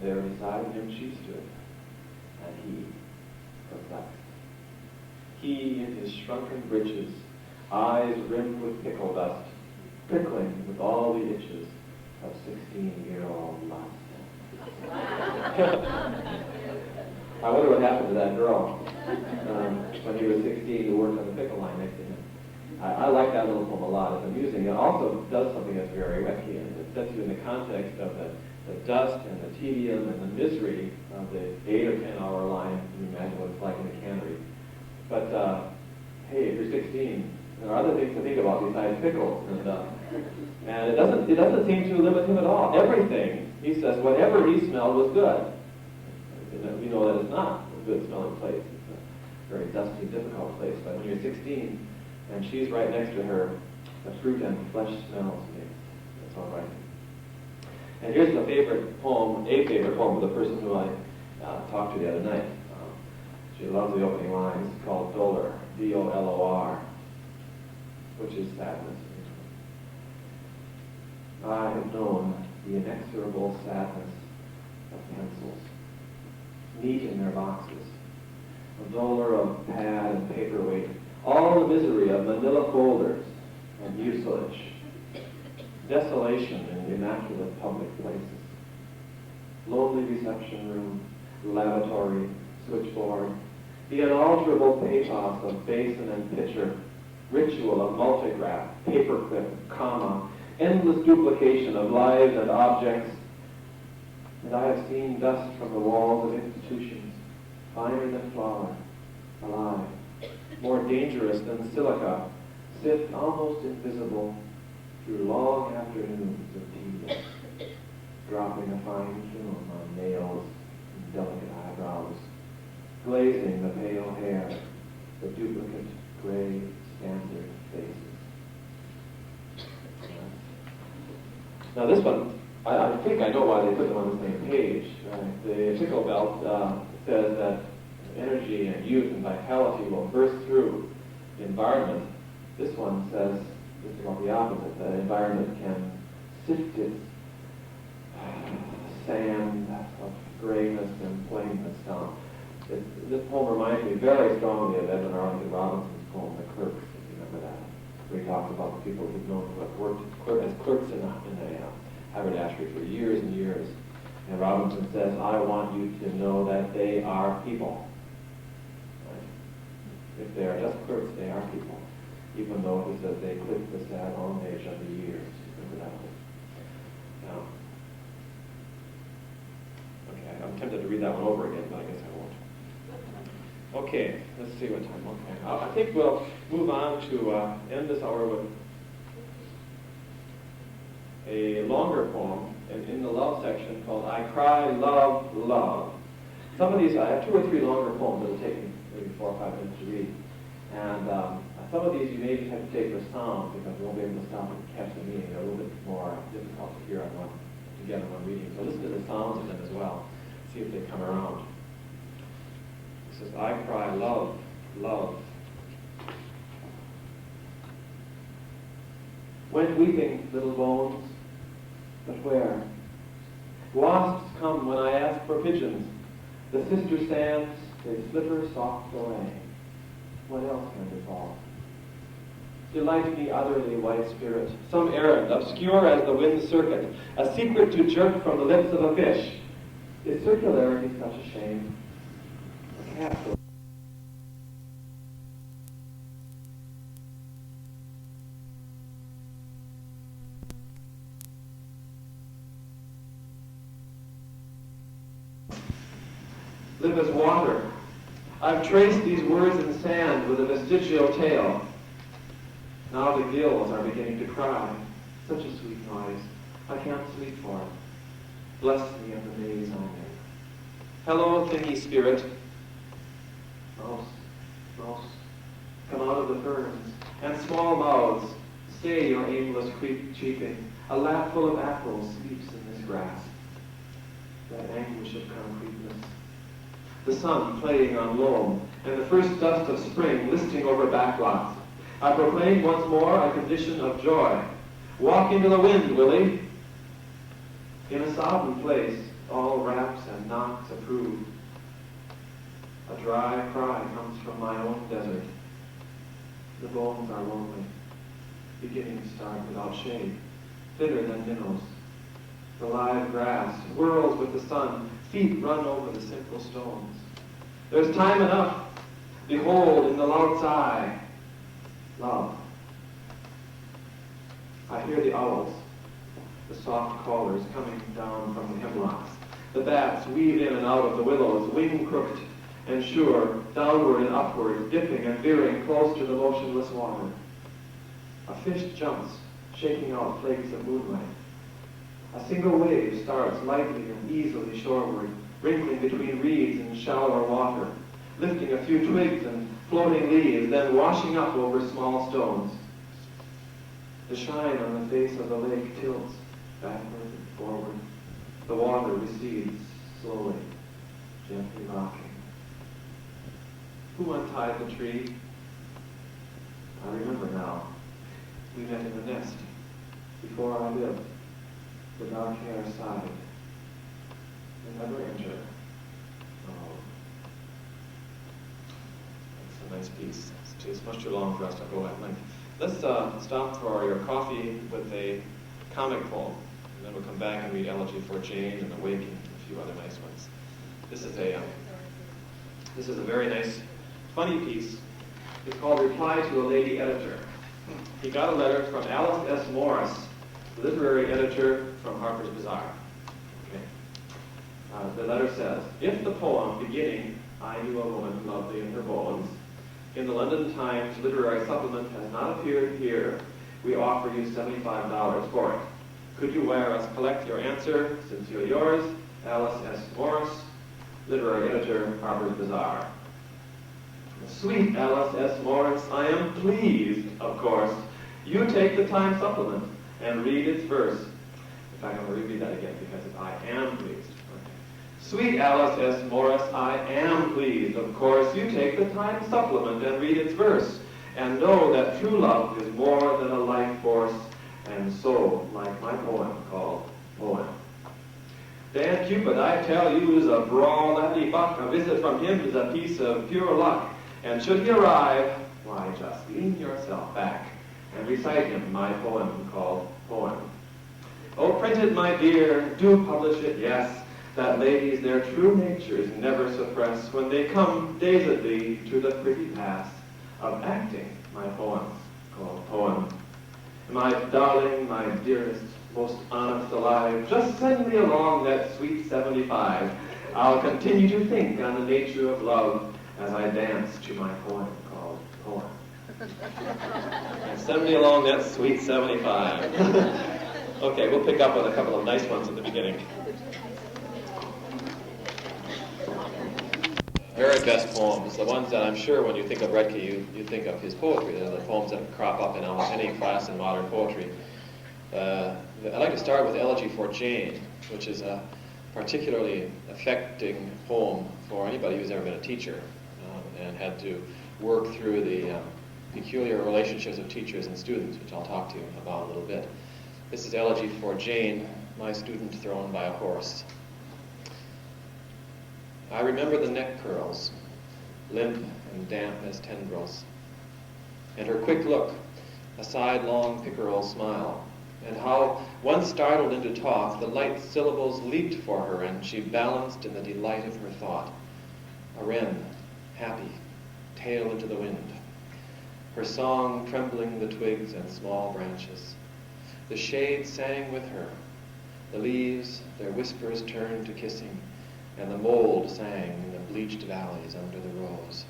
There beside him she stood, and he perplexed. He in his shrunken breeches, eyes rimmed with pickle dust, prickling with all the itches of 16-year-old lust. I wonder what happened to that girl when he was 16 who worked on the pickle line next to him. I like that little poem a lot. It's amusing. It also does something that's very Roethkian. It sets you in the context of the dust and the tedium and the misery of the 8 or 10 hour line. You can imagine what it's like in the cannery. But hey, if you're 16, there are other things to think about besides pickles. And it doesn't seem to limit him at all. Everything, he says, whatever he smelled was good. We know that it's not a good smelling place. It's a very dusty, difficult place. But when you're 16 and she's right next to her, the fruit and flesh smells mixed. That's all right. And here's a favorite poem of the person who I talked to the other night. She loves the opening line. It's called Dolor, D-O-L-O-R, which is sadness. I have known the inexorable sadness of pencils, neat in their boxes, a dolor of pad and paperweight, all the misery of manila folders and mucilage, desolation in immaculate public places, lonely reception room, lavatory, switchboard, the unalterable pathos of basin and pitcher, ritual of multigraph, paperclip, comma, endless duplication of lives and objects. And I have seen dust from the walls of institutions, finer than flour, alive, more dangerous than silica, sift almost invisible through long afternoons of tedium, dropping a fine film on nails and delicate eyebrows, glazing the pale hair, the duplicate gray standard faces. Now this one, I think I know why they put them on the same page. Right? The Pickle Belt says that energy and youth and vitality will burst through the environment. This one says just about the opposite, that environment can sift its sand of grayness and plainness down. This poem reminds me very strongly of Edwin Arlington Robinson's poem, The Clerks, if you remember that, where he talks about the people who've known who have worked as clerks in a haberdashery for years and years. And Robinson says, I want you to know that they are people. Right? If they are just clerks, they are people. Even though he says they clip the sad old age of the years. Remember that one? Now, okay, I'm tempted to read that one over again, but I guess I won't. Okay, let's see what time. Okay, I think we'll move on to end this hour with a longer poem in the love section called I Cry, Love, Love. Some of these, I have 2 or 3 longer poems that will take me maybe 4 or 5 minutes to read. And some of these you may just have to take for sound because you won't be able to stop and catch the meaning. They're a little bit more difficult to hear on one, to get in one reading. So listen to the sounds of them as well. See if they come around. This is I Cry, Love, Love. When weeping, little bones, but where? Wasps come when I ask for pigeons. The sister sands, they slipper soft away. What else can befall? Delight me otherly, white spirit, some errand, obscure as the wind's circuit, a secret to jerk from the lips of a fish. Is circularity such a shame? A capsule. Live as water. I've traced these words in sand with a vestigial tail. Now the gills are beginning to cry. Such a sweet noise. I can't sleep for it. Bless me in the maze I made. Hello, thingy spirit. Mouse, mouse, come out of the ferns, and small mouths, stay your aimless cheeping. A lap full of apples sleeps in this grass. That anguish of concreteness. The sun playing on loam, and the first dust of spring listing over backlots. I proclaim once more a condition of joy. Walk into the wind, Willie. In a sodden place, all raps and knocks approved. A dry cry comes from my own desert. The bones are lonely. Beginnings start without shade, thinner than minnows. The live grass whirls with the sun. Feet run over the simple stones. There's time enough. Behold, in the loud's eye, love. I hear the owls, the soft callers coming down from the hemlocks. The bats weave in and out of the willows, wing crooked and sure, downward and upward, dipping and veering close to the motionless water. A fish jumps, shaking out flakes of moonlight. A single wave starts lightly and easily shoreward, wrinkling between reeds and shallower water, lifting a few twigs and floating leaves, then washing up over small stones. The shine on the face of the lake tilts backward and forward. The water recedes slowly, gently rocking. Who untied the tree? I remember now. We met in the nest. Before I lived, the dark hair sighed. Never enter. Oh. That's a nice piece. It's much too long for us to go at length. Let's stop for your coffee with a comic poem, and then we'll come back and read Elegy for Jane and Awakening and a few other nice ones. This is a very nice, funny piece. It's called Reply to a Lady Editor. He got a letter from Alice S. Morris, literary editor from Harper's Bazaar. The letter says, if the poem beginning, I knew a woman lovely in her bones, in the London Times literary supplement has not appeared here, we offer you $75 for it. Could you wire us collect your answer? Sincerely yours, Alice S. Morris, literary editor, Harper's Bazaar. Sweet Alice S. Morris, I am pleased, of course. You take the time supplement and read its verse. In fact, I'm going to reread that again because it's I am pleased. Okay. Sweet Alice S. Morris, I am pleased, of course. You take the time supplement and read its verse, and know that true love is more than a life force, and so, like my poem called Poem. Dan Cupid, I tell you, is a brawly buck. A visit from him is a piece of pure luck. And should he arrive, why, just lean yourself back and recite him my poem called Poem. Oh, print it, my dear, do publish it, yes, that ladies their true natures never suppress when they come dazedly to the pretty pass of acting my poem called Poem. My darling, my dearest, most honest alive, just send me along that sweet 75. I'll continue to think on the nature of love as I dance to my poem called Poem. And send me along that sweet 75. Okay, we'll pick up with a couple of nice ones at the beginning. Very best poems, the ones that I'm sure when you think of Roethke, you think of his poetry. They're the poems that crop up in almost any class in modern poetry. I'd like to start with Elegy for Jane, which is a particularly affecting poem for anybody who's ever been a teacher and had to work through the peculiar relationships of teachers and students, which I'll talk to you about a little bit. This is Elegy for Jane, my student thrown by a horse. I remember the neck curls, limp and damp as tendrils, and her quick look, a sidelong pickerel smile, and how, once startled into talk, the light syllables leaped for her, and she balanced in the delight of her thought. A wren, happy, tail into the wind, her song trembling the twigs and small branches. The shade sang with her, the leaves, their whispers turned to kissing, and the mold sang in the bleached valleys under the rose.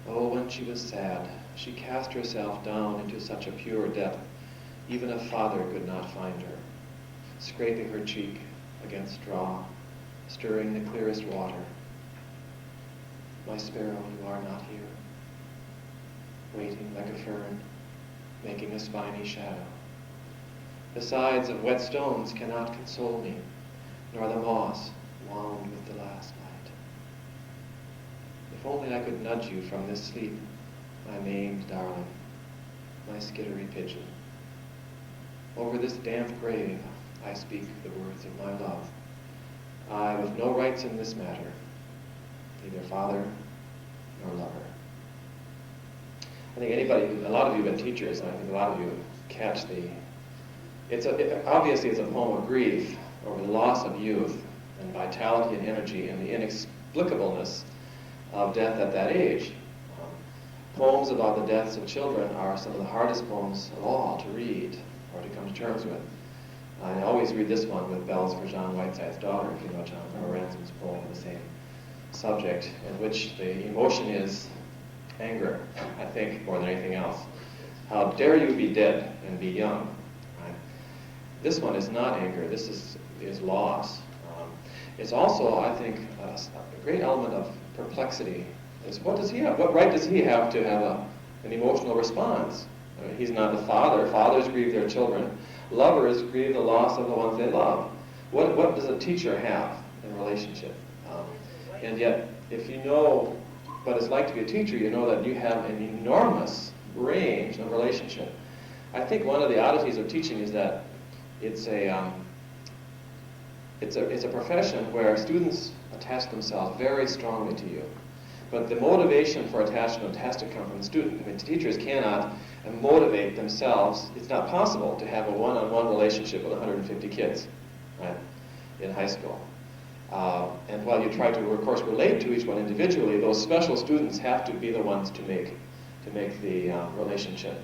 Oh, when she was sad, she cast herself down into such a pure depth, even a father could not find her, scraping her cheek against straw, stirring the clearest water. My sparrow, you are not here, waiting like a fern, making a spiny shadow. The sides of wet stones cannot console me, nor the moss wound with the last night. If only I could nudge you from this sleep, my maimed darling, my skittery pigeon. Over this damp grave I speak the words of my love. I with no rights in this matter, neither father nor lover. I think a lot of you have been teachers, and I think a lot of you catch obviously it's a poem of grief over the loss of youth and vitality and energy and the inexplicableness of death at that age. Poems about the deaths of children are some of the hardest poems of all to read or to come to terms with. I always read this one with Bells for John Whiteside's Daughter, if you know John Ransom's poem on the same subject, in which the emotion is anger, I think, more than anything else. How dare you be dead and be young? Right? This one is not anger. This is loss. It's also, I think, a great element of perplexity. Is what does he have? What right does he have to have an emotional response? I mean, he's not the father. Fathers grieve their children. Lovers grieve the loss of the ones they love. What does a teacher have in relationship? And yet, if you know what it's like to be a teacher, you know that you have an enormous range of relationship. I think one of the oddities of teaching is that it's a profession where students attach themselves very strongly to you. But the motivation for attachment has to come from the student. I mean, teachers cannot motivate themselves. It's not possible to have a one-on-one relationship with 150 kids, right, in high school. And while you try to, of course, relate to each one individually, those special students have to be the ones to make the relationship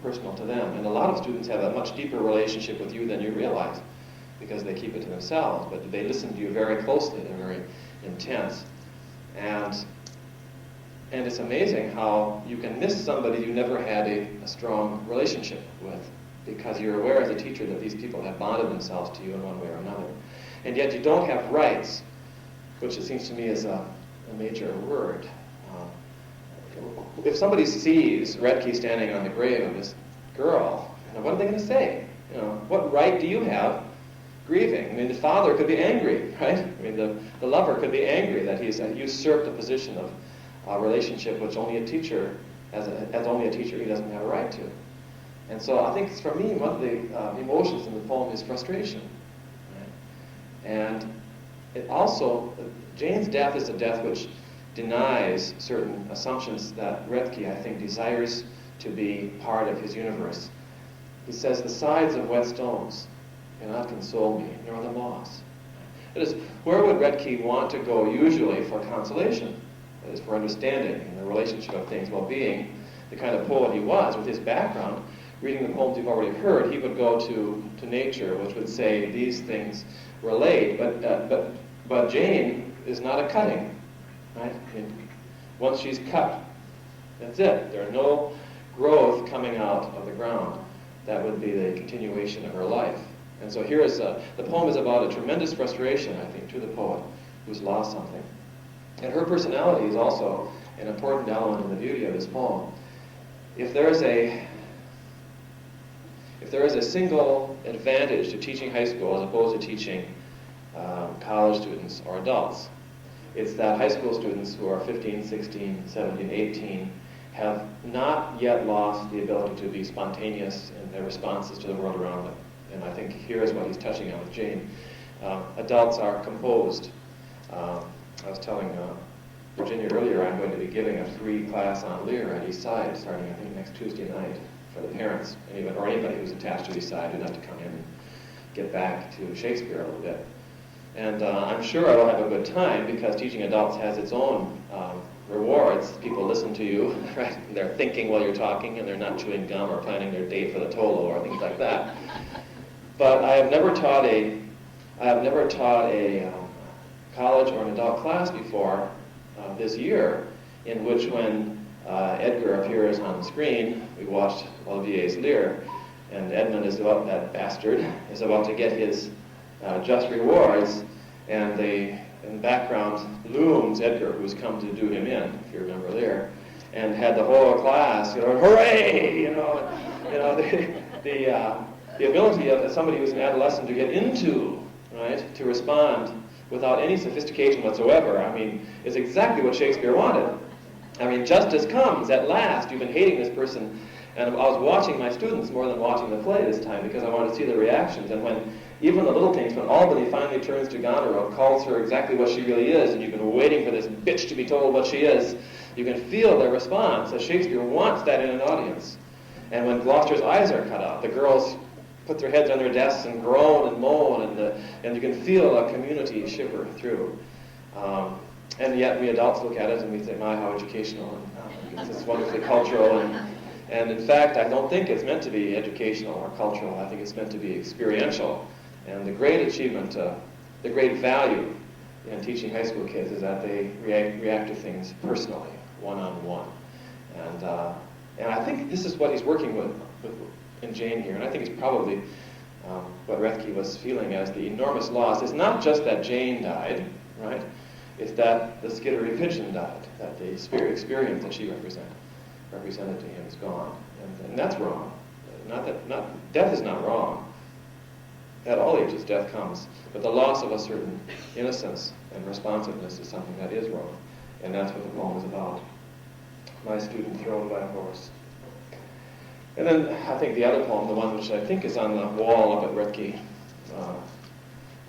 personal to them. And a lot of students have a much deeper relationship with you than you realize, because they keep it to themselves, but they listen to you very closely. They're very intense. And it's amazing how you can miss somebody you never had a strong relationship with, because you're aware as a teacher that these people have bonded themselves to you in one way or another. And yet you don't have rights, which it seems to me is a major word. if somebody sees Roethke standing on the grave of this girl, what are they going to say? What right do you have grieving? I mean, the father could be angry, right? I mean, the lover could be angry that he's usurped a position of a relationship which only a teacher, as only a teacher, he doesn't have a right to. And so I think for me, one of the emotions in the poem is frustration. Right? And it also, Jane's death is a death which denies certain assumptions that Roethke, I think, desires to be part of his universe. He says, "The sides of wet stones cannot console me, nor the moss." That is, where would Roethke want to go usually for consolation? That is, for understanding and the relationship of things. Well, being the kind of poet he was, with his background, reading the poems you've already heard, he would go to nature, which would say these things relate. But Jane is not a cutting, right? I mean, once she's cut, that's it. There's no growth coming out of the ground. That would be the continuation of her life. And so here is the poem is about a tremendous frustration, I think, to the poet who's lost something. And her personality is also an important element in the beauty of this poem. If there is a single advantage to teaching high school as opposed to teaching college students or adults, it's that high school students who are 15, 16, 17, 18 have not yet lost the ability to be spontaneous in their responses to the world around them. And I think here is what he's touching on with Jane. Adults are composed. I was telling Virginia earlier, I'm going to be giving a free class on Lear at Eastside starting, I think, next Tuesday night for the parents, or anybody who's attached to Eastside who'd have to come in and get back to Shakespeare a little bit. And I'm sure I will have a good time because teaching adults has its own rewards. People listen to you, right? And they're thinking while you're talking, and they're not chewing gum or planning their date for the Tolo or things like that. But I have never taught a college or an adult class before this year, in which when Edgar appears on the screen, we watched Olivier's Lear, and Edmund that bastard is about to get his just rewards, and in the background looms Edgar, who's come to do him in, if you remember Lear, and had the whole class, hooray! The ability of somebody who's an adolescent to get into, right, to respond without any sophistication whatsoever, I mean, is exactly what Shakespeare wanted. I mean, justice comes at last. You've been hating this person, and I was watching my students more than watching the play this time because I wanted to see the reactions. And when even the little things, when Albany finally turns to Goneril, calls her exactly what she really is, and you've been waiting for this bitch to be told what she is, you can feel their response, as Shakespeare wants that in an audience. And when Gloucester's eyes are cut out, the girls put their heads on their desks and groan and moan, and you can feel a community shiver through. And yet we adults look at it and we think, my, how educational, and it's wonderfully cultural. And in fact, I don't think it's meant to be educational or cultural. I think it's meant to be experiential. And the great achievement, the great value in teaching high school kids is that they react to things personally, one-on-one. And I think this is what he's working with in Jane here. And I think it's probably what Roethke was feeling as the enormous loss. It's not just that Jane died, right? It's that the skittery pigeon died, that the experience that she represented to him is gone. And that's wrong. Death is not wrong. At all ages, death comes. But the loss of a certain innocence and responsiveness is something that is wrong. And that's what the poem is about. My student thrown by a horse. And then I think the other poem, the one which I think is on the wall up at Roethke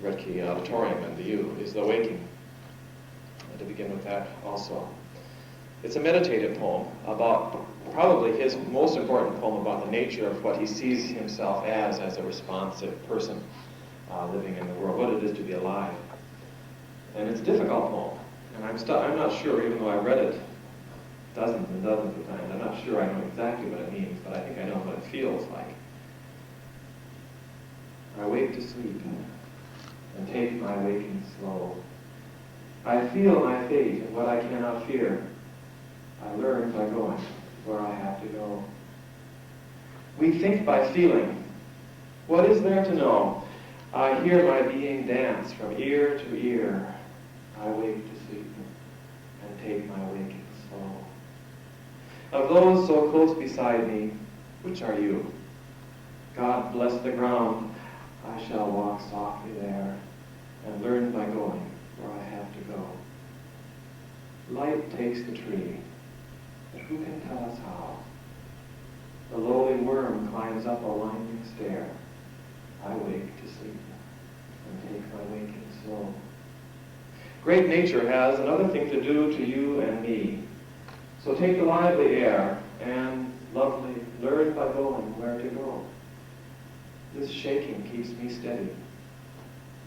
Auditorium in the U, is The Waking. To begin with that also. It's a meditative poem about probably his most important poem about the nature of what he sees himself as a responsive person living in the world, what it is to be alive. And it's a difficult poem. And I'm not sure, even though I read it dozens and dozens of times, I'm not sure I know exactly what it means, but I think I know what it feels like. I wake to sleep and take my waking slow. I feel my fate and what I cannot fear. I learn by going where I have to go. We think by feeling. What is there to know? I hear my being dance from ear to ear. I wake to sleep and take my waking slow. Of those so close beside me, which are you? God bless the ground, I shall walk softly there, and learn by going where I have to go. Light takes the tree, but who can tell us how? The lowly worm climbs up a winding stair. I wake to sleep, and take my waking slow. Great nature has another thing to do to you and me. So take the lively air, and, lovely, learn by going where to go. This shaking keeps me steady.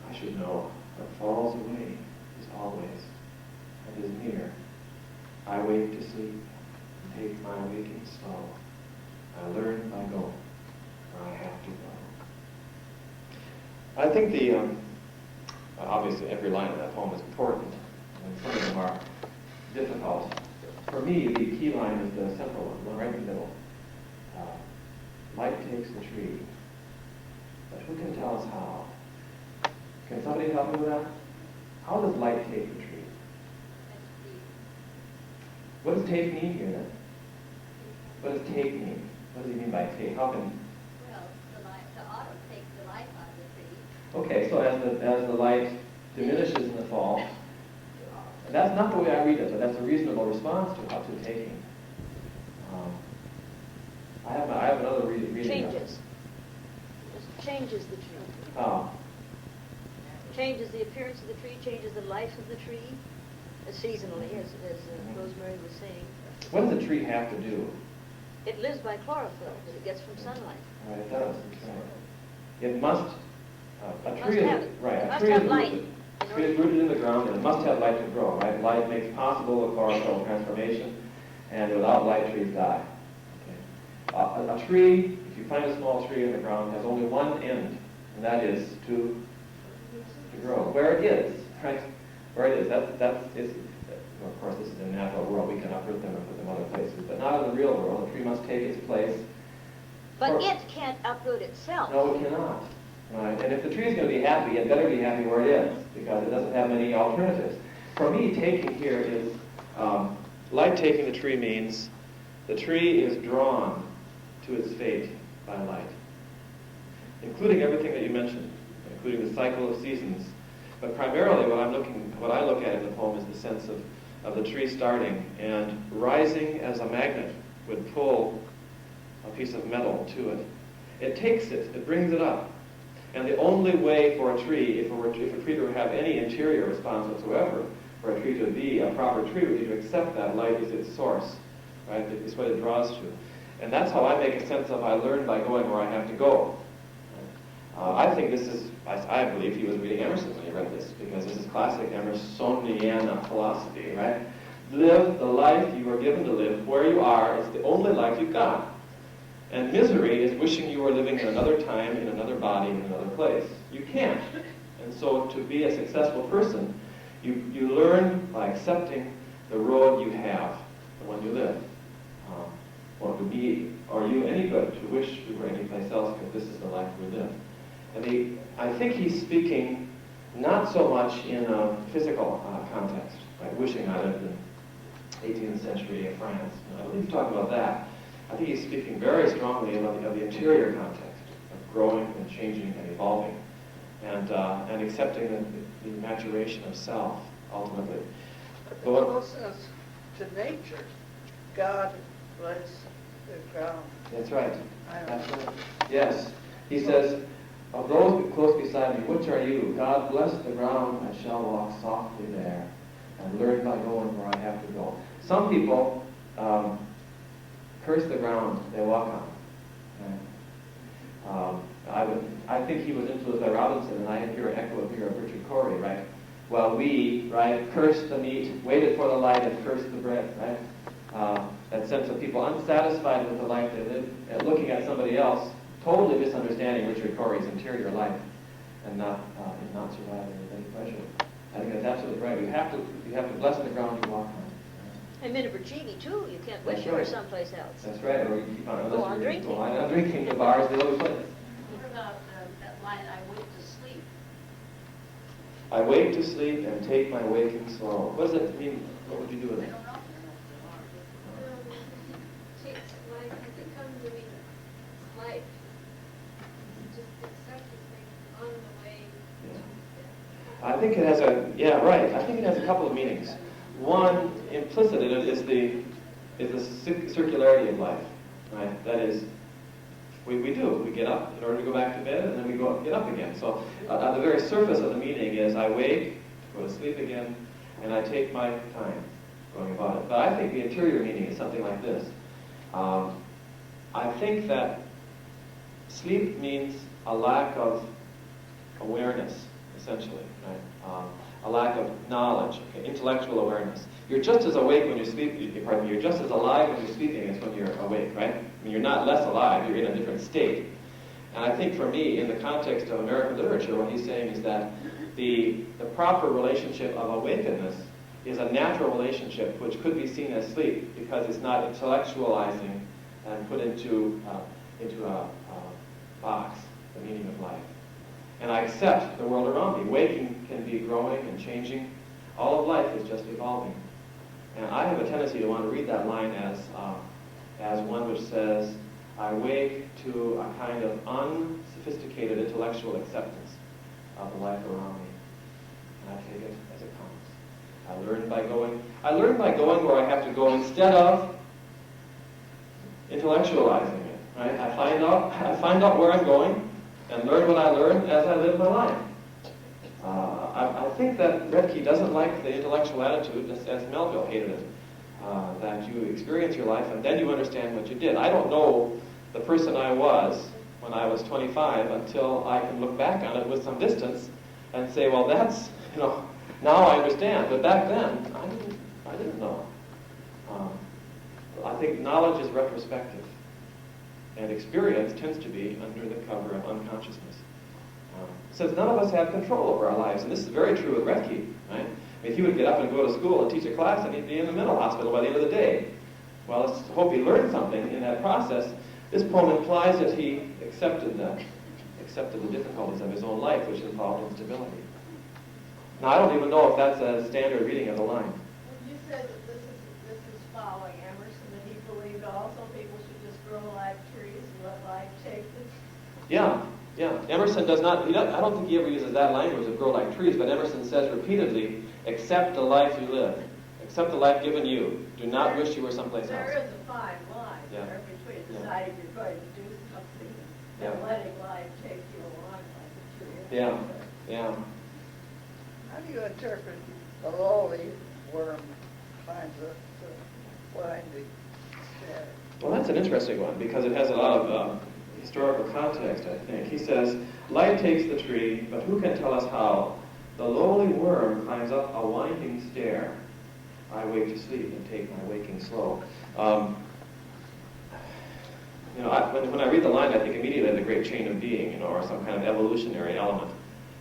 I should know what falls away is always and is near. I wake to sleep and take my waking slow. I learn by going where I have to go. I think obviously every line of that poem is important, and some of them are difficult. For me, the key line is the central one right in the middle. Light takes the tree, but who can tell us how? Can somebody help me with that? How does light take the tree? What does take mean here then? What does take mean? What does he mean by take? How can? Well, the autumn takes the light out of the tree. Okay, so as the light diminishes in the fall, that's not the way I read it, but that's a reasonable response to taking. I have another reading. Changes. Just changes the tree. Oh. Changes the appearance of the tree, changes the life of the tree, seasonally, as Rosemary was saying. What does a tree have to do? It lives by chlorophyll that it gets from sunlight. Right, it does. That's right. It must. A tree must have is it. right. It A must tree have is light. rooted. A tree is rooted in the ground, and it must have light to grow. Right. Light makes possible the chlorophyll transformation, and without light, trees die. Okay. A tree, if you find a small tree in the ground, has only one end, and that is to grow. Where it is, right? Where it is. Of course, this is in the natural world. We can uproot them and put them other places, but not in the real world. A tree must take its place. But it can't uproot itself. No, it cannot. Right? And if the tree is going to be happy, it better be happy where it is, because it doesn't have many alternatives. For me, taking here is, light taking the tree means the tree is drawn to its fate by light, including everything that you mentioned, including the cycle of seasons. But primarily what I look at in the poem is the sense of the tree starting and rising as a magnet would pull a piece of metal to it. It takes it, it brings it up. And the only way for a tree, if a tree to have any interior response whatsoever, for a tree to be a proper tree would be to accept that light as its source, right? It's what it draws to. And that's how I make a sense of I learn by going where I have to go. I think this is, I believe he was reading Emerson when he read this, because this is classic Emersonian philosophy, right? Live the life you are given to live where you are. It's the only life you've got. And misery is wishing you were living in another time, in another body, in another place. You can't. And so to be a successful person, you learn by accepting the road you have, the one you live. Are you any good to wish you were anyplace else, because this is the life we live. And I think he's speaking not so much in a physical context, right? Wishing I lived in 18th century France. I believe he's talking about that. I think he's speaking very strongly of the interior context, of growing and changing and evolving, and accepting the maturation of self, ultimately. It also says to nature, God bless the ground. That's right. That's right. Yes. He says, of those close beside me, which are you? God bless the ground, I shall walk softly there, and learn by going where I have to go. Some people curse the ground they walk on. Right? I think he was influenced by Robinson, and I hear an echo here of Richard Corey, right? Well, we, right, cursed the meat, waited for the light, and cursed the bread, right? That sense of people unsatisfied with the life they live, and looking at somebody else, totally misunderstanding Richard Corey's interior life, and not surviving with any pleasure. I think that's absolutely right. You have to bless the ground you walk on. And Minneberchini, too. You can't wish you were someplace else. That's right. Or you keep on, Go on drinking. Go on drinking. The bars, they always play. What about that line, I wake to sleep? I wake to sleep and take my waking slow. What does it mean? What would you do with it? think it has a, yeah, right. I think it has a couple of meanings. One, implicit in it is the circularity of life, right? That is, we get up in order to go back to bed, and then we get up again. So at the very surface of the meaning is I wake, go to sleep again, and I take my time going about it. But I think the interior meaning is something like this. I think that sleep means a lack of awareness, essentially, right? A lack of knowledge, intellectual awareness. You're just as awake when you're sleeping, you're just as alive when you're sleeping as when you're awake, right? I mean, you're not less alive, you're in a different state. And I think for me, in the context of American literature, what he's saying is that the proper relationship of awakeness is a natural relationship which could be seen as sleep because it's not intellectualizing and put into a box the meaning of life. And I accept the world around me. Waking can be growing and changing. All of life is just evolving. And I have a tendency to want to read that line as one which says, I wake to a kind of unsophisticated intellectual acceptance of the life around me. And I take it as it comes. I learn by going where I have to go instead of intellectualizing it. Right? I find out where I'm going and learn what I learn as I live my life. I think that Roethke doesn't like the intellectual attitude, just as Melville hated it, that you experience your life and then you understand what you did. I don't know the person I was when I was 25 until I can look back on it with some distance and say, well, that's, now I understand. But back then, I didn't know. I think knowledge is retrospective, and experience tends to be under the cover of unconsciousness. Since none of us have control over our lives, and this is very true with Roethke, right? I mean, he would get up and go to school and teach a class, and he'd be in the mental hospital by the end of the day. Well, let's hope he learned something in that process. This poem implies that he accepted the difficulties of his own life, which involved instability. Now, I don't even know if that's a standard reading of the line. You said that this is following Emerson, that he believed also people should just grow like trees and let life take them. Yeah. Emerson does not, I don't think he ever uses that language of grow like trees, but Emerson says repeatedly, accept the life you live. Accept the life given you. Do not wish you were someplace else. There is a fine line there between deciding you're going to do something and letting life take you along like a tree. Yeah. How do you interpret the lowly worm finds a winding stair? Well, that's an interesting one because it has a lot of historical context, I think. He says, light takes the tree, but who can tell us how? The lowly worm climbs up a winding stair. I wake to sleep and take my waking slow. When I read the line, I think immediately of the great chain of being, or some kind of evolutionary element.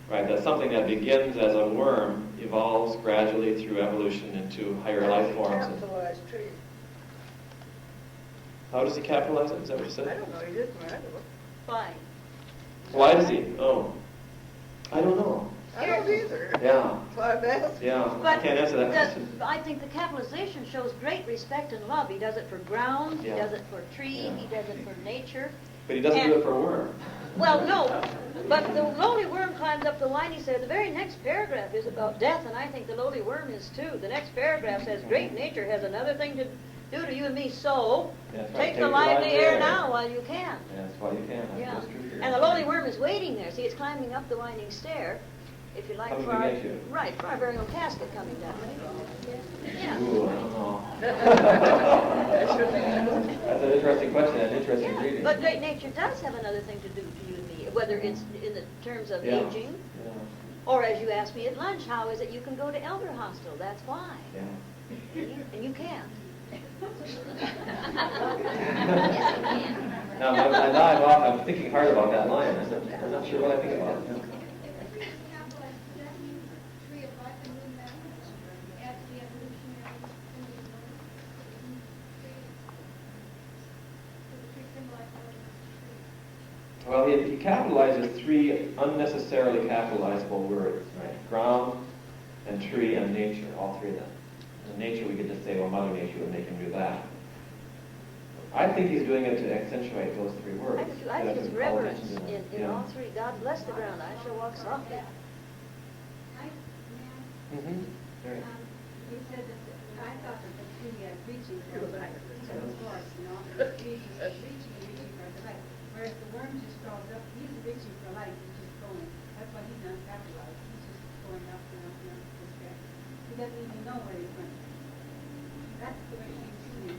Right, that something that begins as a worm evolves gradually through evolution into higher life forms. Capitalized tree. How does he capitalize it? Is that what you said? I don't know. He didn't write it. Fine. Why does he? Oh, I don't know. I don't either. Yeah. That's why I'm asking. Yeah, I But can't answer that question. I think the capitalization shows great respect and love. He does it for ground, he does it for tree, he does it for nature. But he doesn't do it for a worm. Well, no, but the lowly worm climbs up the line. He said the very next paragraph is about death, and I think the lowly worm is too. The next paragraph says, great nature has another thing to do to you and me, so take the lively air now while you can. Yeah, that's why you can. That's true. And the lowly worm is waiting there. See, it's climbing up the winding stair, if you like, for our, for our very own casket coming down. Yeah. Ooh, I don't know. That's an interesting question, an interesting reading. But great nature does have another thing to do to you and me, whether it's in the terms of aging, or as you asked me at lunch, how is it you can go to elder hostel? That's why. Yeah. And you can't. Now, I'm thinking hard about that line. I'm not sure what I think about it. Yeah. Well, he capitalizes three unnecessarily capitalizable words, right? Ground and tree and nature, all three of them. In nature, we could just say, well, Mother Nature would make him do that. I think he's doing it to accentuate those three words. I think it's reverence in all three. God bless the ground. I shall walk softly. Right. You said that, I thought that the tree reaching for the light, so of course, you know, the tree is reaching for the light, whereas the worm just crawls up, he's reaching for light, he's just going, that's why he's not capitalized, he's just going up and up and up this guy. He doesn't even know where he's going. That's the way it seems to me.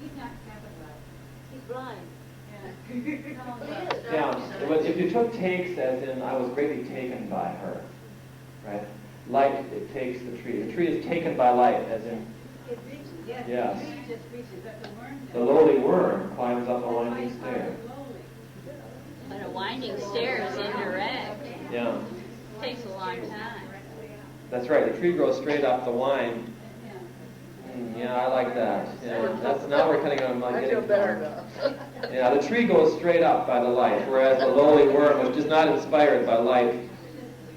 He's not capitalized. He's blind. Yeah, but if you took takes as in, I was greatly taken by her, right? Light, it takes the tree. The tree is taken by light, as in, It reaches, yes. Yes. The tree just reaches, but the worm the doesn't. lowly worm climbs up a That's why winding he's called stair. lowly. But a winding stair is indirect. Yeah, Takes a long time. that's right. The tree grows straight up the wind. Yeah. Yeah, I like that. Yeah, that's now we're cutting on my I getting feel better far. now. Yeah, the tree goes straight up by the light, whereas the lowly worm, which is not inspired by light,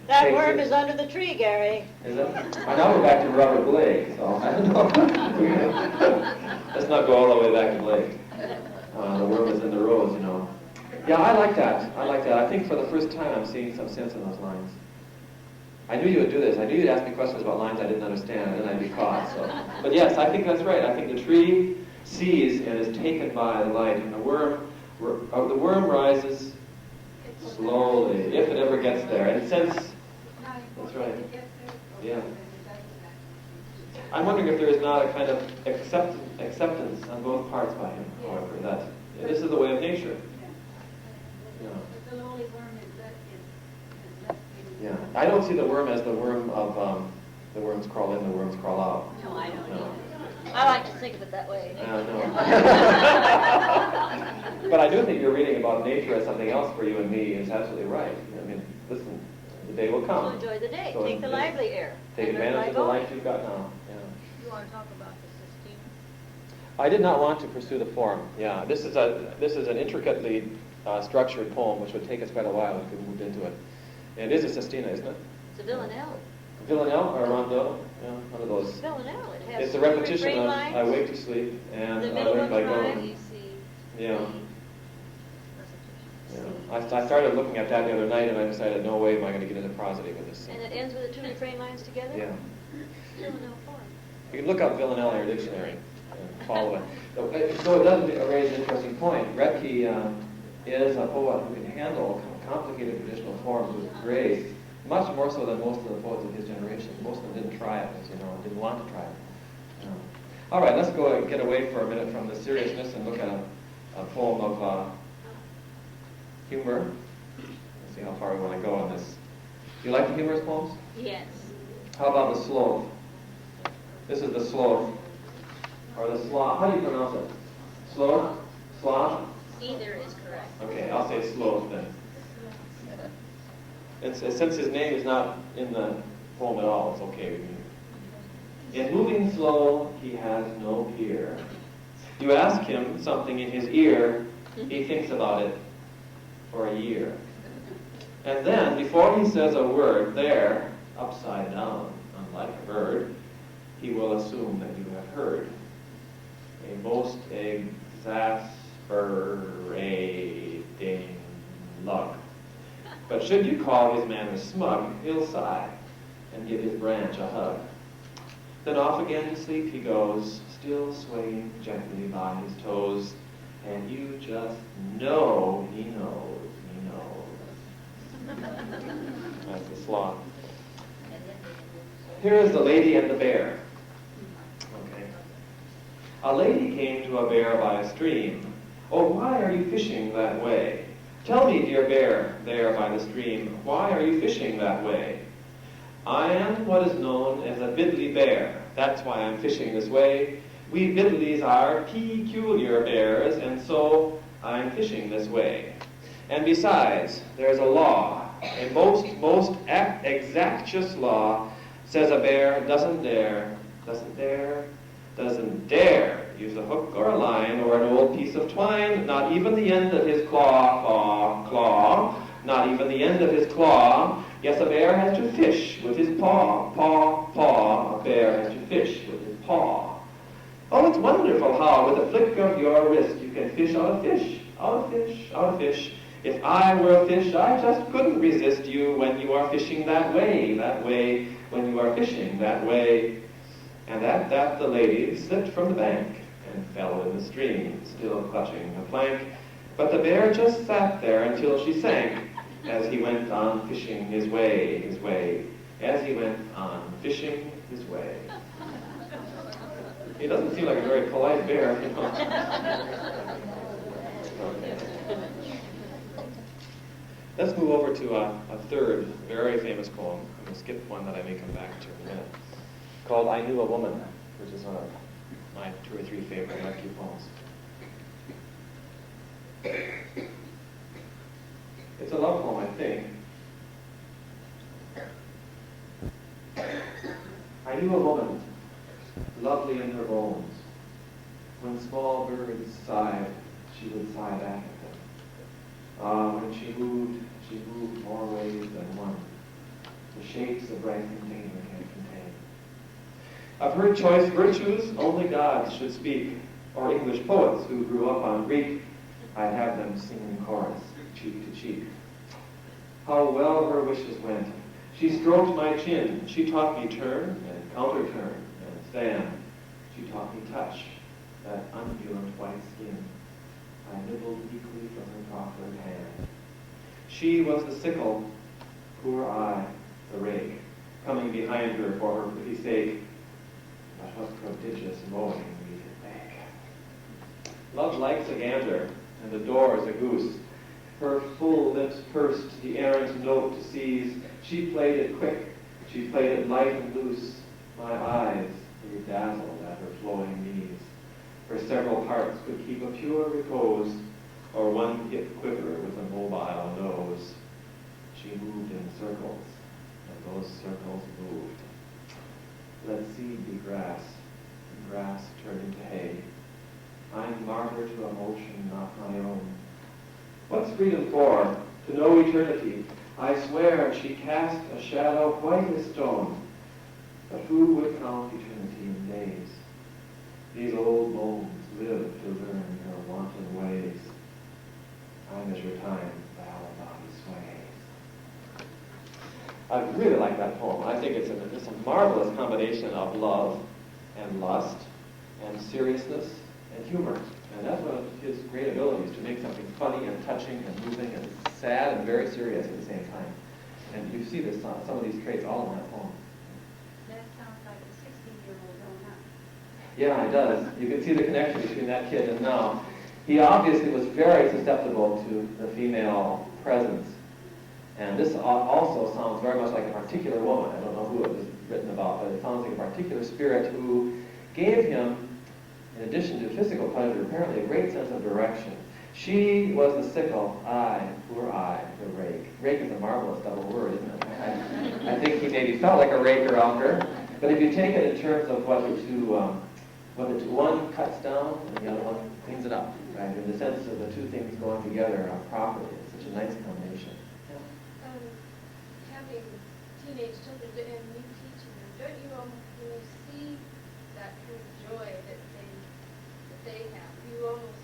That takes worm it. is under the tree, Gary. Is it? Now we're back to Robert Blake, so I don't know. Let's not go all the way back to Blake. The worm is in the rose, you know. Yeah, I like that. I like that. I think for the first time I'm seeing some sense in those lines. I knew you would do this. I knew you'd ask me questions about lines I didn't understand, and then I'd be caught. So, but yes, I think that's right. I think the tree sees and is taken by the light, and the worm rises slowly, if it ever gets there. And since that's right. Yeah. I'm wondering if there is not a kind of acceptance on both parts by him, however, that this is the way of nature. Yeah. But the lowly worm is less. Yeah. I don't see the worm as the worm of the worms crawl in, the worms crawl out. No, I don't No. either. I like to think of it that way. No. But I do think you're reading about nature as something else for you and me is absolutely right. I mean, listen, the day will So come. enjoy the day. So Take the lively air. Take And advantage let of the life life you've got now. Yeah. You want to talk about the Sistine? I did not want to pursue the form. Yeah, this is an intricately structured poem, which would take us quite a while if we moved into it. And it is a sestina, isn't it? It's a villanelle. Villanelle or rondo? Yeah, one of those. Villanelle. It has It's a two repetition refrain of lines. I wake to sleep and The I middle learn one by rhyme. going. Yeah. Yeah. I started looking at that the other night and I decided, no way am I going to get into prosody with this. And it ends with the two refrain lines together? Yeah. Villanelle form. You can look up Villanelle in your dictionary and follow it. So it does raise an interesting point. Roethke is a poet who can handle complicated traditional forms with grace, much more so than most of the poets of his generation. Most of them didn't try it, as you know, didn't want to try it. All right, let's go and get away for a minute from the seriousness and look at a poem of humor. Let's see how far we want to go on this. Do you like the humorous poems? Yes. How about the Sloth? This is the Sloth, or the Sloth. How do you pronounce it? Sloth? Sloth? Either is correct. Okay, I'll say Sloth then. Since his name is not in the poem at all, it's okay with me. In moving slow, he has no peer. You ask him something in his ear, he thinks about it for a year. And then, before he says a word, there, upside down, unlike a bird, he will assume that you have heard. A most exasperating lug. But should you call his manners smug, he'll sigh and give his branch a hug. Then off again to sleep he goes, still swaying gently by his toes, and you just know he knows, he knows. That's the Sloth. Here is the Lady and the Bear. Okay. A lady came to a bear by a stream. Oh, why are you fishing that way? Tell me, dear bear, there by the stream, why are you fishing that way? I am what is known as a biddly bear. That's why I'm fishing this way. We biddlies are peculiar bears, and so I'm fishing this way. And besides, there's a law, a most exactious law, says a bear doesn't dare use a hook or a line or an old piece of twine, not even the end of his claw, not even the end of his claw. Yes, a bear has to fish with his paw, a bear has to fish with his paw. Oh, it's wonderful how, with a flick of your wrist, you can fish out a fish, out a fish, out a fish. If I were a fish, I just couldn't resist you when you are fishing that way, when you are fishing that way. And at that the lady slipped from the bank and fell in the stream, still clutching a plank. But the bear just sat there until she sank, as he went on fishing his way, as he went on fishing his way. He doesn't seem like a very polite bear, you know. Okay. Let's move over to a third very famous poem. I'm going to skip one that I may come back to in a minute, called I Knew a Woman, which is one of my 2 or 3 favorite Roethke poems. It's a love poem, I think. I knew a woman, lovely in her bones. When small birds sighed, she would sigh back at them. When she moved more ways than one. The shapes a bright container can contain. Of her choice virtues, only gods should speak, or English poets who grew up on Greek. I'd have them sing in chorus, cheek to cheek. How well her wishes went. She stroked my chin. She taught me turn and counter-turn and stand. She taught me touch, that unhealed white skin. I nibbled equally from her proffered hand. She was the sickle, poor I, the rake, coming behind her for her pretty sake. But what prodigious mowing we did make. Love likes a gander, and the door is a goose. Her full lips pursed the errant note to seize. She played it quick, she played it light and loose. My eyes grew dazzled at her flowing knees. Her several parts could keep a pure repose, or one hip quiver with a mobile nose. She moved in circles, and those circles moved. Let seed be grass, and grass turn into hay. I'm martyr to a motion not my own. What's freedom for? To know eternity. I swear she cast a shadow white as stone. But who would count eternity in days? These old bones live to learn her wanton ways. I measure time by how a body sways. I really like that poem. I think it's a marvelous combination of love and lust and seriousness and humor. And that's one of his great abilities, to make something funny and touching and moving and sad and very serious at the same time. And you see this, some of these traits all in that poem. That sounds like a 16-year-old grown up. Yeah, it does. You can see the connection between that kid and now. He obviously was very susceptible to the female presence. And this also sounds very much like a particular woman. I don't know who it was written about, but it sounds like a particular spirit who gave him, in addition to physical pleasure, apparently a great sense of direction. She was the sickle, poor I, the rake. Rake is a marvelous double word, isn't it? I think he maybe felt like a rake around her. But if you take it in terms of what the two, one cuts down and the other one cleans it up, right? In the sense of the two things going together properly, it's such a nice combination. Having teenage children and you teaching them, don't you almost, when you see that kind of joy that they have, you almost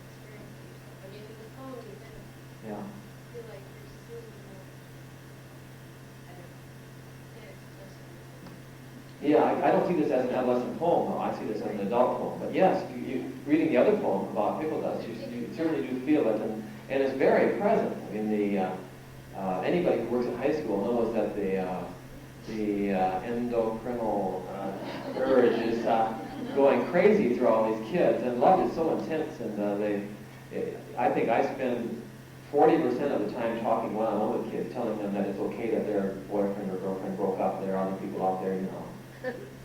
experience it yourself. I mean, in the poem, you kind of feel like you're seeing them. Yeah, I don't see this as an adolescent poem, though. I see this as an adult poem. But yes, reading the other poem about Pickle Dust, you certainly do feel it, and it's very present. I mean, anybody who works at high school knows that the endocrinal urge is going crazy through all these kids, and love is so intense. And I think I spend 40% of the time talking one-on-one with kids, telling them that it's okay that their boyfriend or girlfriend broke up. There are other people out there, you know.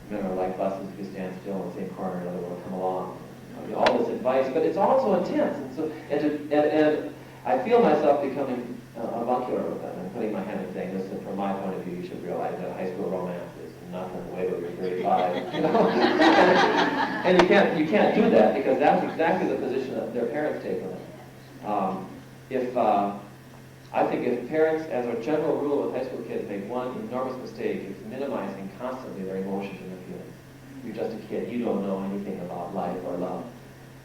Men are like buses. If you stand still in the same corner, another one will come along. I mean, all this advice, but it's also intense. And I feel myself becoming avuncular with them and putting my hand and saying, listen, from my point of view, you should realize that high school romance is nothing way till you're 35. You know? And you can't do that, because that's exactly the position that their parents take on it. I think if parents, as a general rule with high school kids, make one enormous mistake, it's minimizing constantly their emotions and their feelings. You're just a kid. You don't know anything about life or love.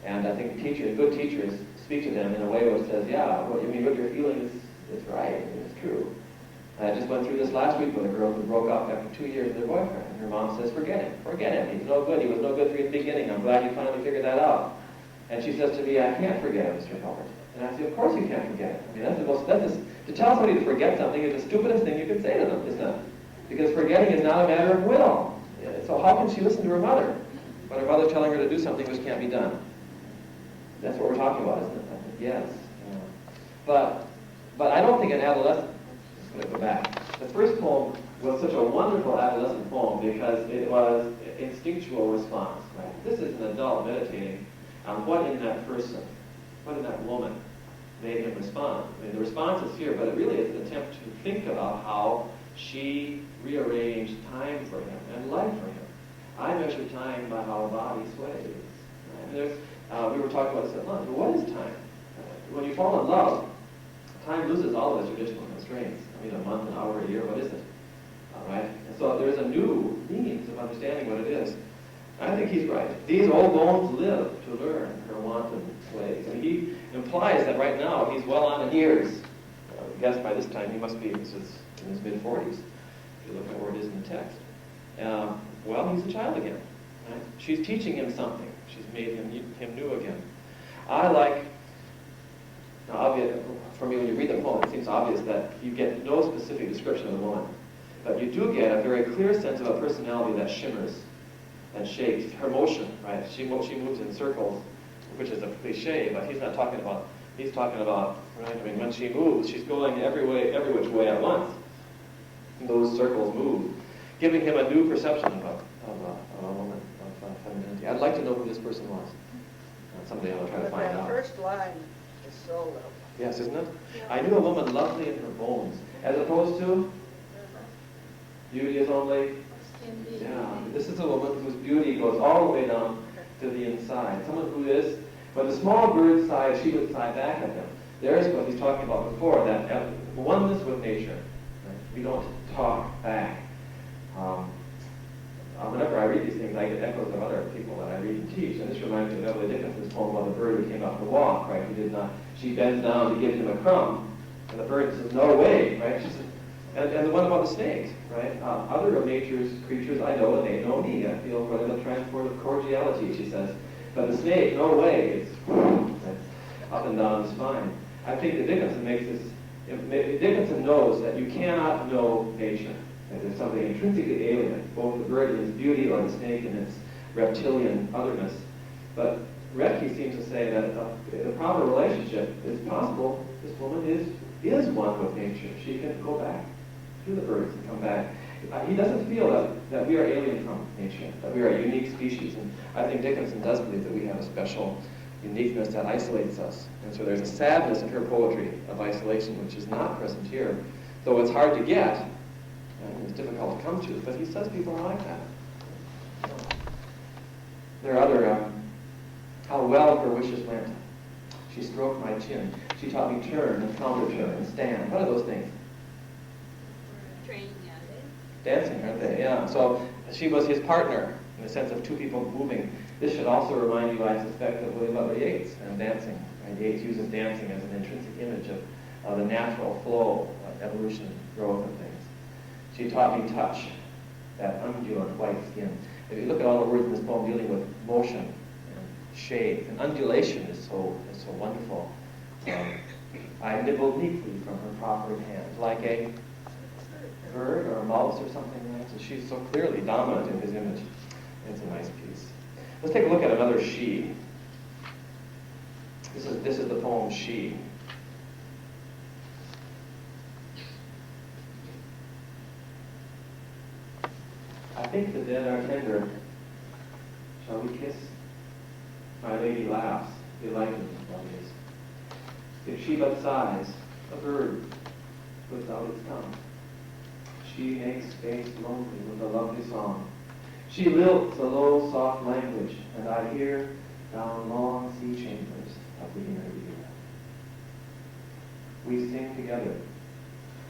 And I think good teachers speak to them in a way which says, yeah, what you're feeling is right, it's true. I just went through this last week with a girl who broke up after 2 years with her boyfriend. And her mom says, forget him, he's no good, he was no good for you in the beginning, I'm glad you finally figured that out. And she says to me, I can't forget him, Mr. Culbert. And I say, of course you can't forget it. I mean, to tell somebody to forget something is the stupidest thing you could say to them, isn't it? Because forgetting is not a matter of will. So how can she listen to her mother when her mother's telling her to do something which can't be done? That's what we're talking about, isn't it? I think, yes. But I don't think an adolescent, I'm going to go back. The first poem was such a wonderful adolescent poem because it was instinctual response. Right? This is an adult meditating on what in that person, what in that woman made him respond. I mean, the response is here, but it really is an attempt to think about how she rearranged time for him and life for him. I measure time by how a body sways. Right? And we were talking about this at lunch. Well, what is time? When you fall in love, time loses all of its traditional constraints. I mean, a month, an hour, a year, what is it? All right? And so there's a new means of understanding what it is. I think he's right. These old bones live to learn her wanton ways. And he implies that right now he's well on in years. I guess by this time he must be in his mid-40s, if you look at where it is in the text. Well, he's a child again. Right? She's teaching him something. She's made him new again. I like, for me, when you read the poem, it seems obvious that you get no specific description of the woman. But you do get a very clear sense of a personality that shimmers and shakes. Her motion, right? She moves in circles, which is a cliche, but he's talking about, right? I mean, when she moves, she's going every which way at once. And those circles move, giving him a new perception of a woman, of femininity. I'd like to know who this person was. Someday I'll try to find out. The first line is so lovely. Yes, isn't it? Yeah. I knew a woman lovely in her bones, as opposed to beauty is only. Yeah, this is a woman whose beauty goes all the way down to the inside. Someone who is, when the small bird sighed, she would sigh back at him. There's what he's talking about before, that oneness with nature. Right? We don't talk back. Whenever I read these things, I get echoes of other people that I read and teach. And this reminds me of Emily Dickinson's poem about the bird who came out to walk, right? She bends down to give him a crumb, and the bird says, no way, right? She says, and the one about the snake, right? Other of nature's creatures I know, and they know me. I feel what a transport of cordiality, she says. But the snake, no way. It's up and down the spine. I think that Dickinson makes this. Dickinson knows that you cannot know nature. That there's something intrinsically alien, both the bird in its beauty or the snake in its reptilian otherness. But Roethke seems to say that the proper relationship is possible. This woman is one with nature. She can go back to the birds and come back. He doesn't feel that we are alien from nature, that we are a unique species. And I think Dickinson does believe that we have a special uniqueness that isolates us. And so there's a sadness in her poetry of isolation, which is not present here, though it's hard to get, and it's difficult to come to. But he says people are like that. There are other, how well her wishes went. She stroked my chin. She taught me turn and counter-turn and stand. What are those things? Training, yeah. Dancing, aren't they? Yeah. So she was his partner in the sense of two people moving. This should also remind you, I suspect, of William Butler Yeats and dancing. Right? Yeats uses dancing as an intrinsic image of the natural flow, evolution, growth of things. She taught me touch, that undulant white skin. If you look at all the words in this poem dealing with motion and shape, and undulation is so wonderful. I nibbled meekly from her proffered hand, like a bird or a mouse or something, right? So she's so clearly dominant in his image. It's a nice piece. Let's take a look at another she. This is the poem She. I think the dead are tender. Shall we kiss? My lady laughs, delighted what is. If she but sighs, a bird puts out its tongue. She makes space lonely with a lovely song. She lilts a low, soft language, and I hear down long sea chambers of the inner ear. We sing together.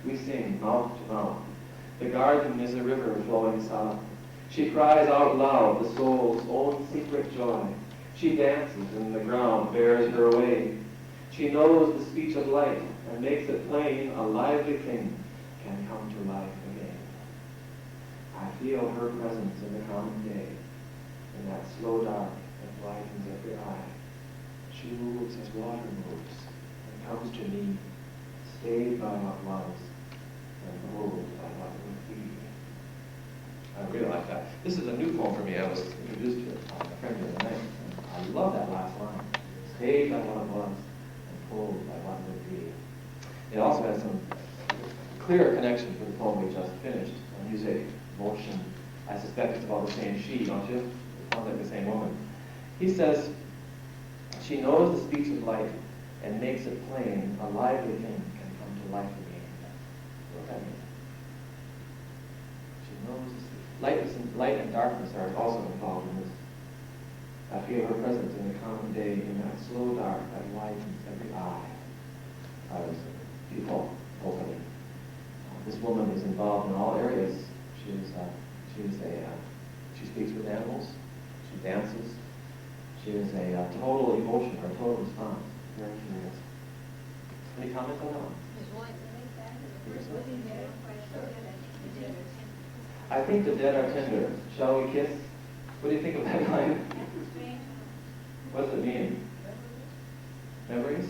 We sing mouth to mouth. The garden is a river flowing south. She cries out loud the soul's own secret joy. She dances, and the ground bears her away. She knows the speech of light, and makes it plain a lively thing can come to life again. I feel her presence in the common day, in that slow dark that lightens every eye. She moves as water moves, and comes to me, stayed by what was, and moved by what would be. I really like that. This is a new poem for me. I was introduced to it by a friend the other night. I love that last line. Stayed by what was, and pulled by what would be. It also has some clearer connection to the poem we just finished. Music, motion. I suspect it's about the same she, don't you? It sounds like the same woman. He says, she knows the speech of light and makes it plain, a lively thing can come to life again. What does that mean? She knows the speech. Light and darkness are also involved in this. I feel her presence in the common day, in that slow dark that lightens every eye. I was people opening. This woman is involved in all areas. She speaks with animals. She dances. She is a total emotion or total response. Very curious. Any comments on that one? I think the dead are tender. Shall we kiss? What do you think of that line? What does it mean? Memories?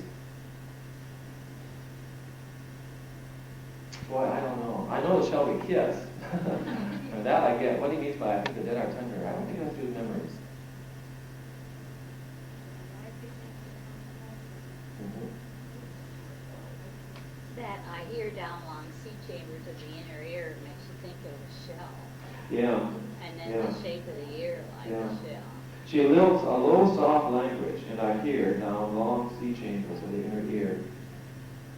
Boy, I don't know. I know the shall we kiss. And that I get. What he means by I think the dead are tender, I don't think it has to do with memories. That I hear down along sea chambers of the inner ear makes you think of a shell. Yeah. And then the shape of the ear like a shell. She lives a low, soft language, and I hear down long sea chambers of the inner ear.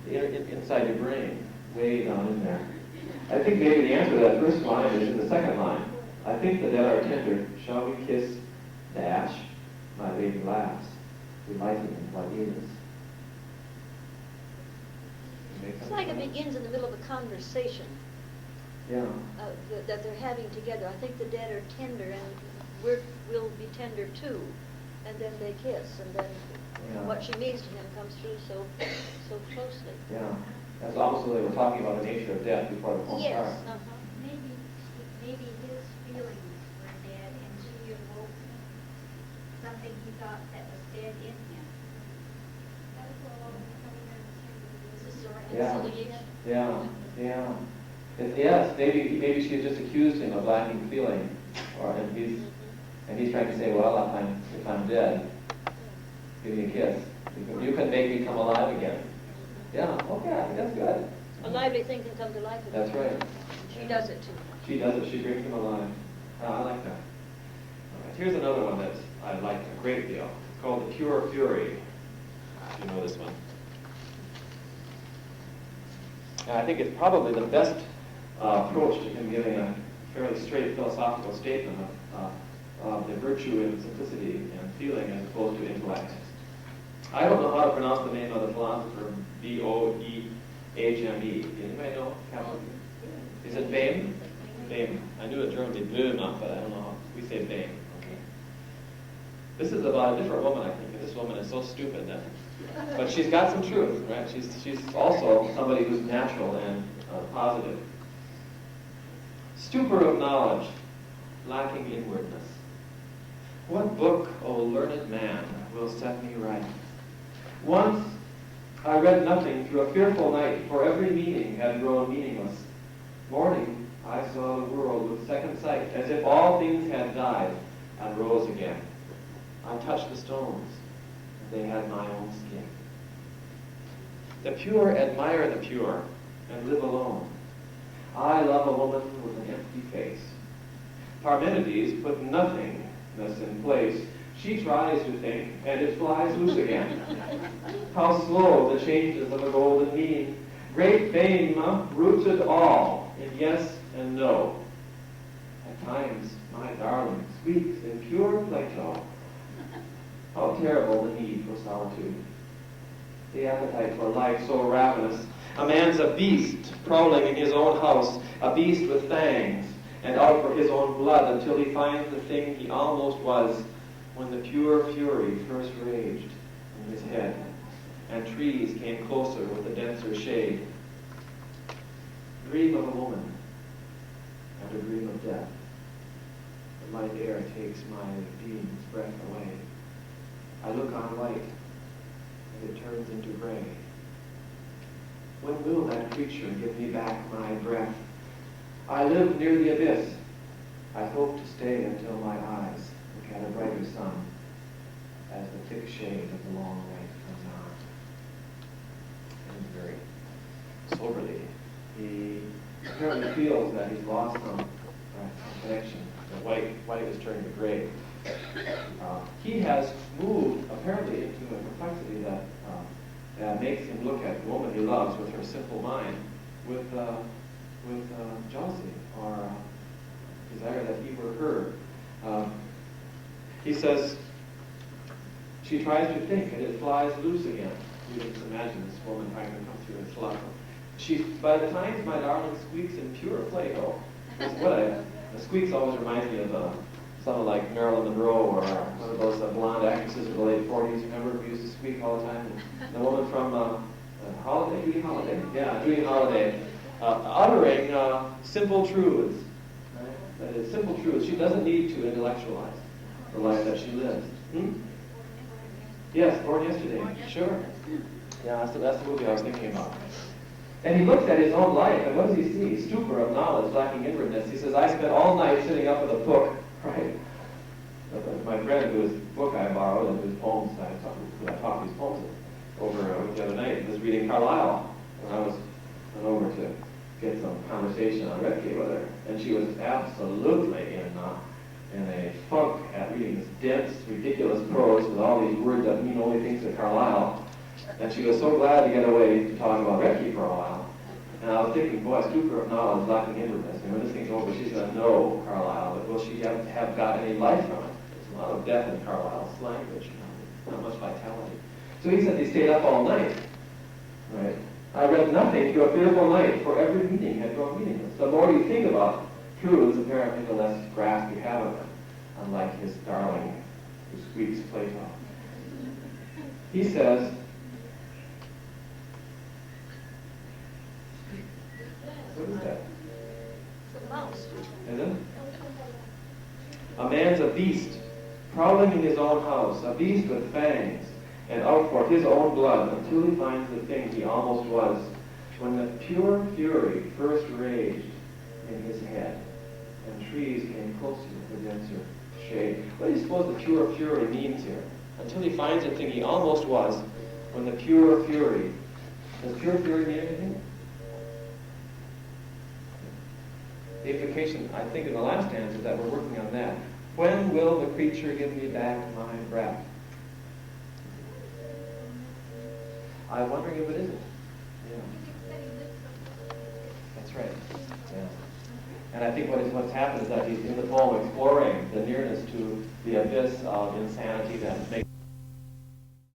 Inside your brain, way down in there. I think maybe the answer to that first line is in the second line. I think the dead are tender. Shall we kiss dash? My lady laughs, delighting in what is. It's like it begins in the middle of a conversation. Yeah. That they're having together. I think the dead are tender, and we'll be tender too. And then they kiss, and then what she means to him comes through so closely. Yeah. That's almost like we're talking about the nature of death before the poem starts. Yes. Maybe his feelings were dead, and she awoke something he thought that was dead in him. Yeah. Yes, maybe she just accused him of lacking feeling, and he's trying to say, well, if I'm dead, give me a kiss. You can make me come alive again. Yeah, okay, I think that's good. A lively thing can come to life. That's right. She does it too. She does it. She brings him alive. I like that. All right, here's another one that I like a great deal. It's called The Pure Fury. You know this one. And I think it's probably the best approach to him giving a fairly straight philosophical statement of the virtue and simplicity and feeling as opposed to intellect. I don't know how to pronounce the name of the philosopher, Boehme. Anybody know? Is it Boehme? Boehme. I knew it German would be Böhme, but I don't know how. We say Boehme. Okay. This is about a different woman, I think, and this woman is so stupid that. But she's got some truth, right? She's also somebody who's natural and positive. Stupor of knowledge, lacking inwardness. What book, O learned man, will set me right? Once I read nothing through a fearful night, for every meaning had grown meaningless. Morning, I saw the world with second sight, as if all things had died and rose again. I touched the stones, and they had my own skin. The pure admire the pure, and live alone. I love a woman with an empty face. Parmenides put nothingness in place. She tries to think, and it flies loose again. How slow the changes of a golden mean. Great fame rooted all in yes and no. At times, my darling speaks in pure Plato. How terrible the need for solitude. The appetite for life so ravenous. A man's a beast, prowling in his own house, a beast with fangs, and out for his own blood until he finds the thing he almost was when the pure fury first raged in his head, and trees came closer with a denser shade. Dream of a woman, and a dream of death. The light air takes my being's breath away. I look on light, and it turns into gray. When will that creature give me back my breath? I live near the abyss. I hope to stay until my eyes look at a brighter sun as the thick shade of the long night comes on. And very soberly, he apparently feels that he's lost some connection. The white is turning to gray. He has moved apparently into a complexity that makes him look at the woman he loves with her simple mind, with jealousy or desire that he were her. He says, she tries to think and it flies loose again. You can just imagine this woman trying to come through and slough. She, by the times my darling squeaks in pure play, though. The squeaks always remind me of someone like Marilyn Monroe or one of those blonde actresses of the late 40s. Remember, who used to squeak all the time? The woman from Judy Holliday. Yeah, Judy Holliday. Uttering simple truths. Right? That is, simple truths. She doesn't need to intellectualize the life that she lives. Yes, Born Yesterday. Sure. Yeah, that's the movie I was thinking about. And he looks at his own life, and what does he see? Stupor of knowledge, lacking inwardness. He says, I spent all night sitting up with a book, right? My friend whose book I borrowed and whose poems I taught these poems over the other night was reading Carlyle when I went over to get some conversation on Roethke with her. And she was absolutely in a funk at reading this dense, ridiculous prose with all these words that mean only things to Carlyle. And she was so glad to get away to talk about Roethke for a while. And I was thinking, boy, stupor of knowledge, lacking inwardness. And when this thing's over, she's going to know Carlyle, but will she have got any life from it? There's a lot of death in Carlyle's language, not much vitality. So he said he stayed up all night. Right? I read nothing to a fearful night, for every meaning had grown meaningless. The more you think about truths, apparently the less grasp you have of them, unlike his darling who squeaks Plato. He says, what is that? It's a mouse. Is it? A man's a beast, prowling in his own house, a beast with fangs, and out for his own blood until he finds the thing he almost was, when the pure fury first raged in his head, and trees came closer with a denser shade. What do you suppose the pure fury means here? Until he finds the thing he almost was, when the pure fury. Does pure fury mean anything? The implication, I think, in the last stanza is that we're working on that. When will the creature give me back my breath? I'm wondering if it isn't. Yeah. That's right. Yeah. And I think what's happened is that he's in the poem exploring the nearness to the abyss of insanity that makes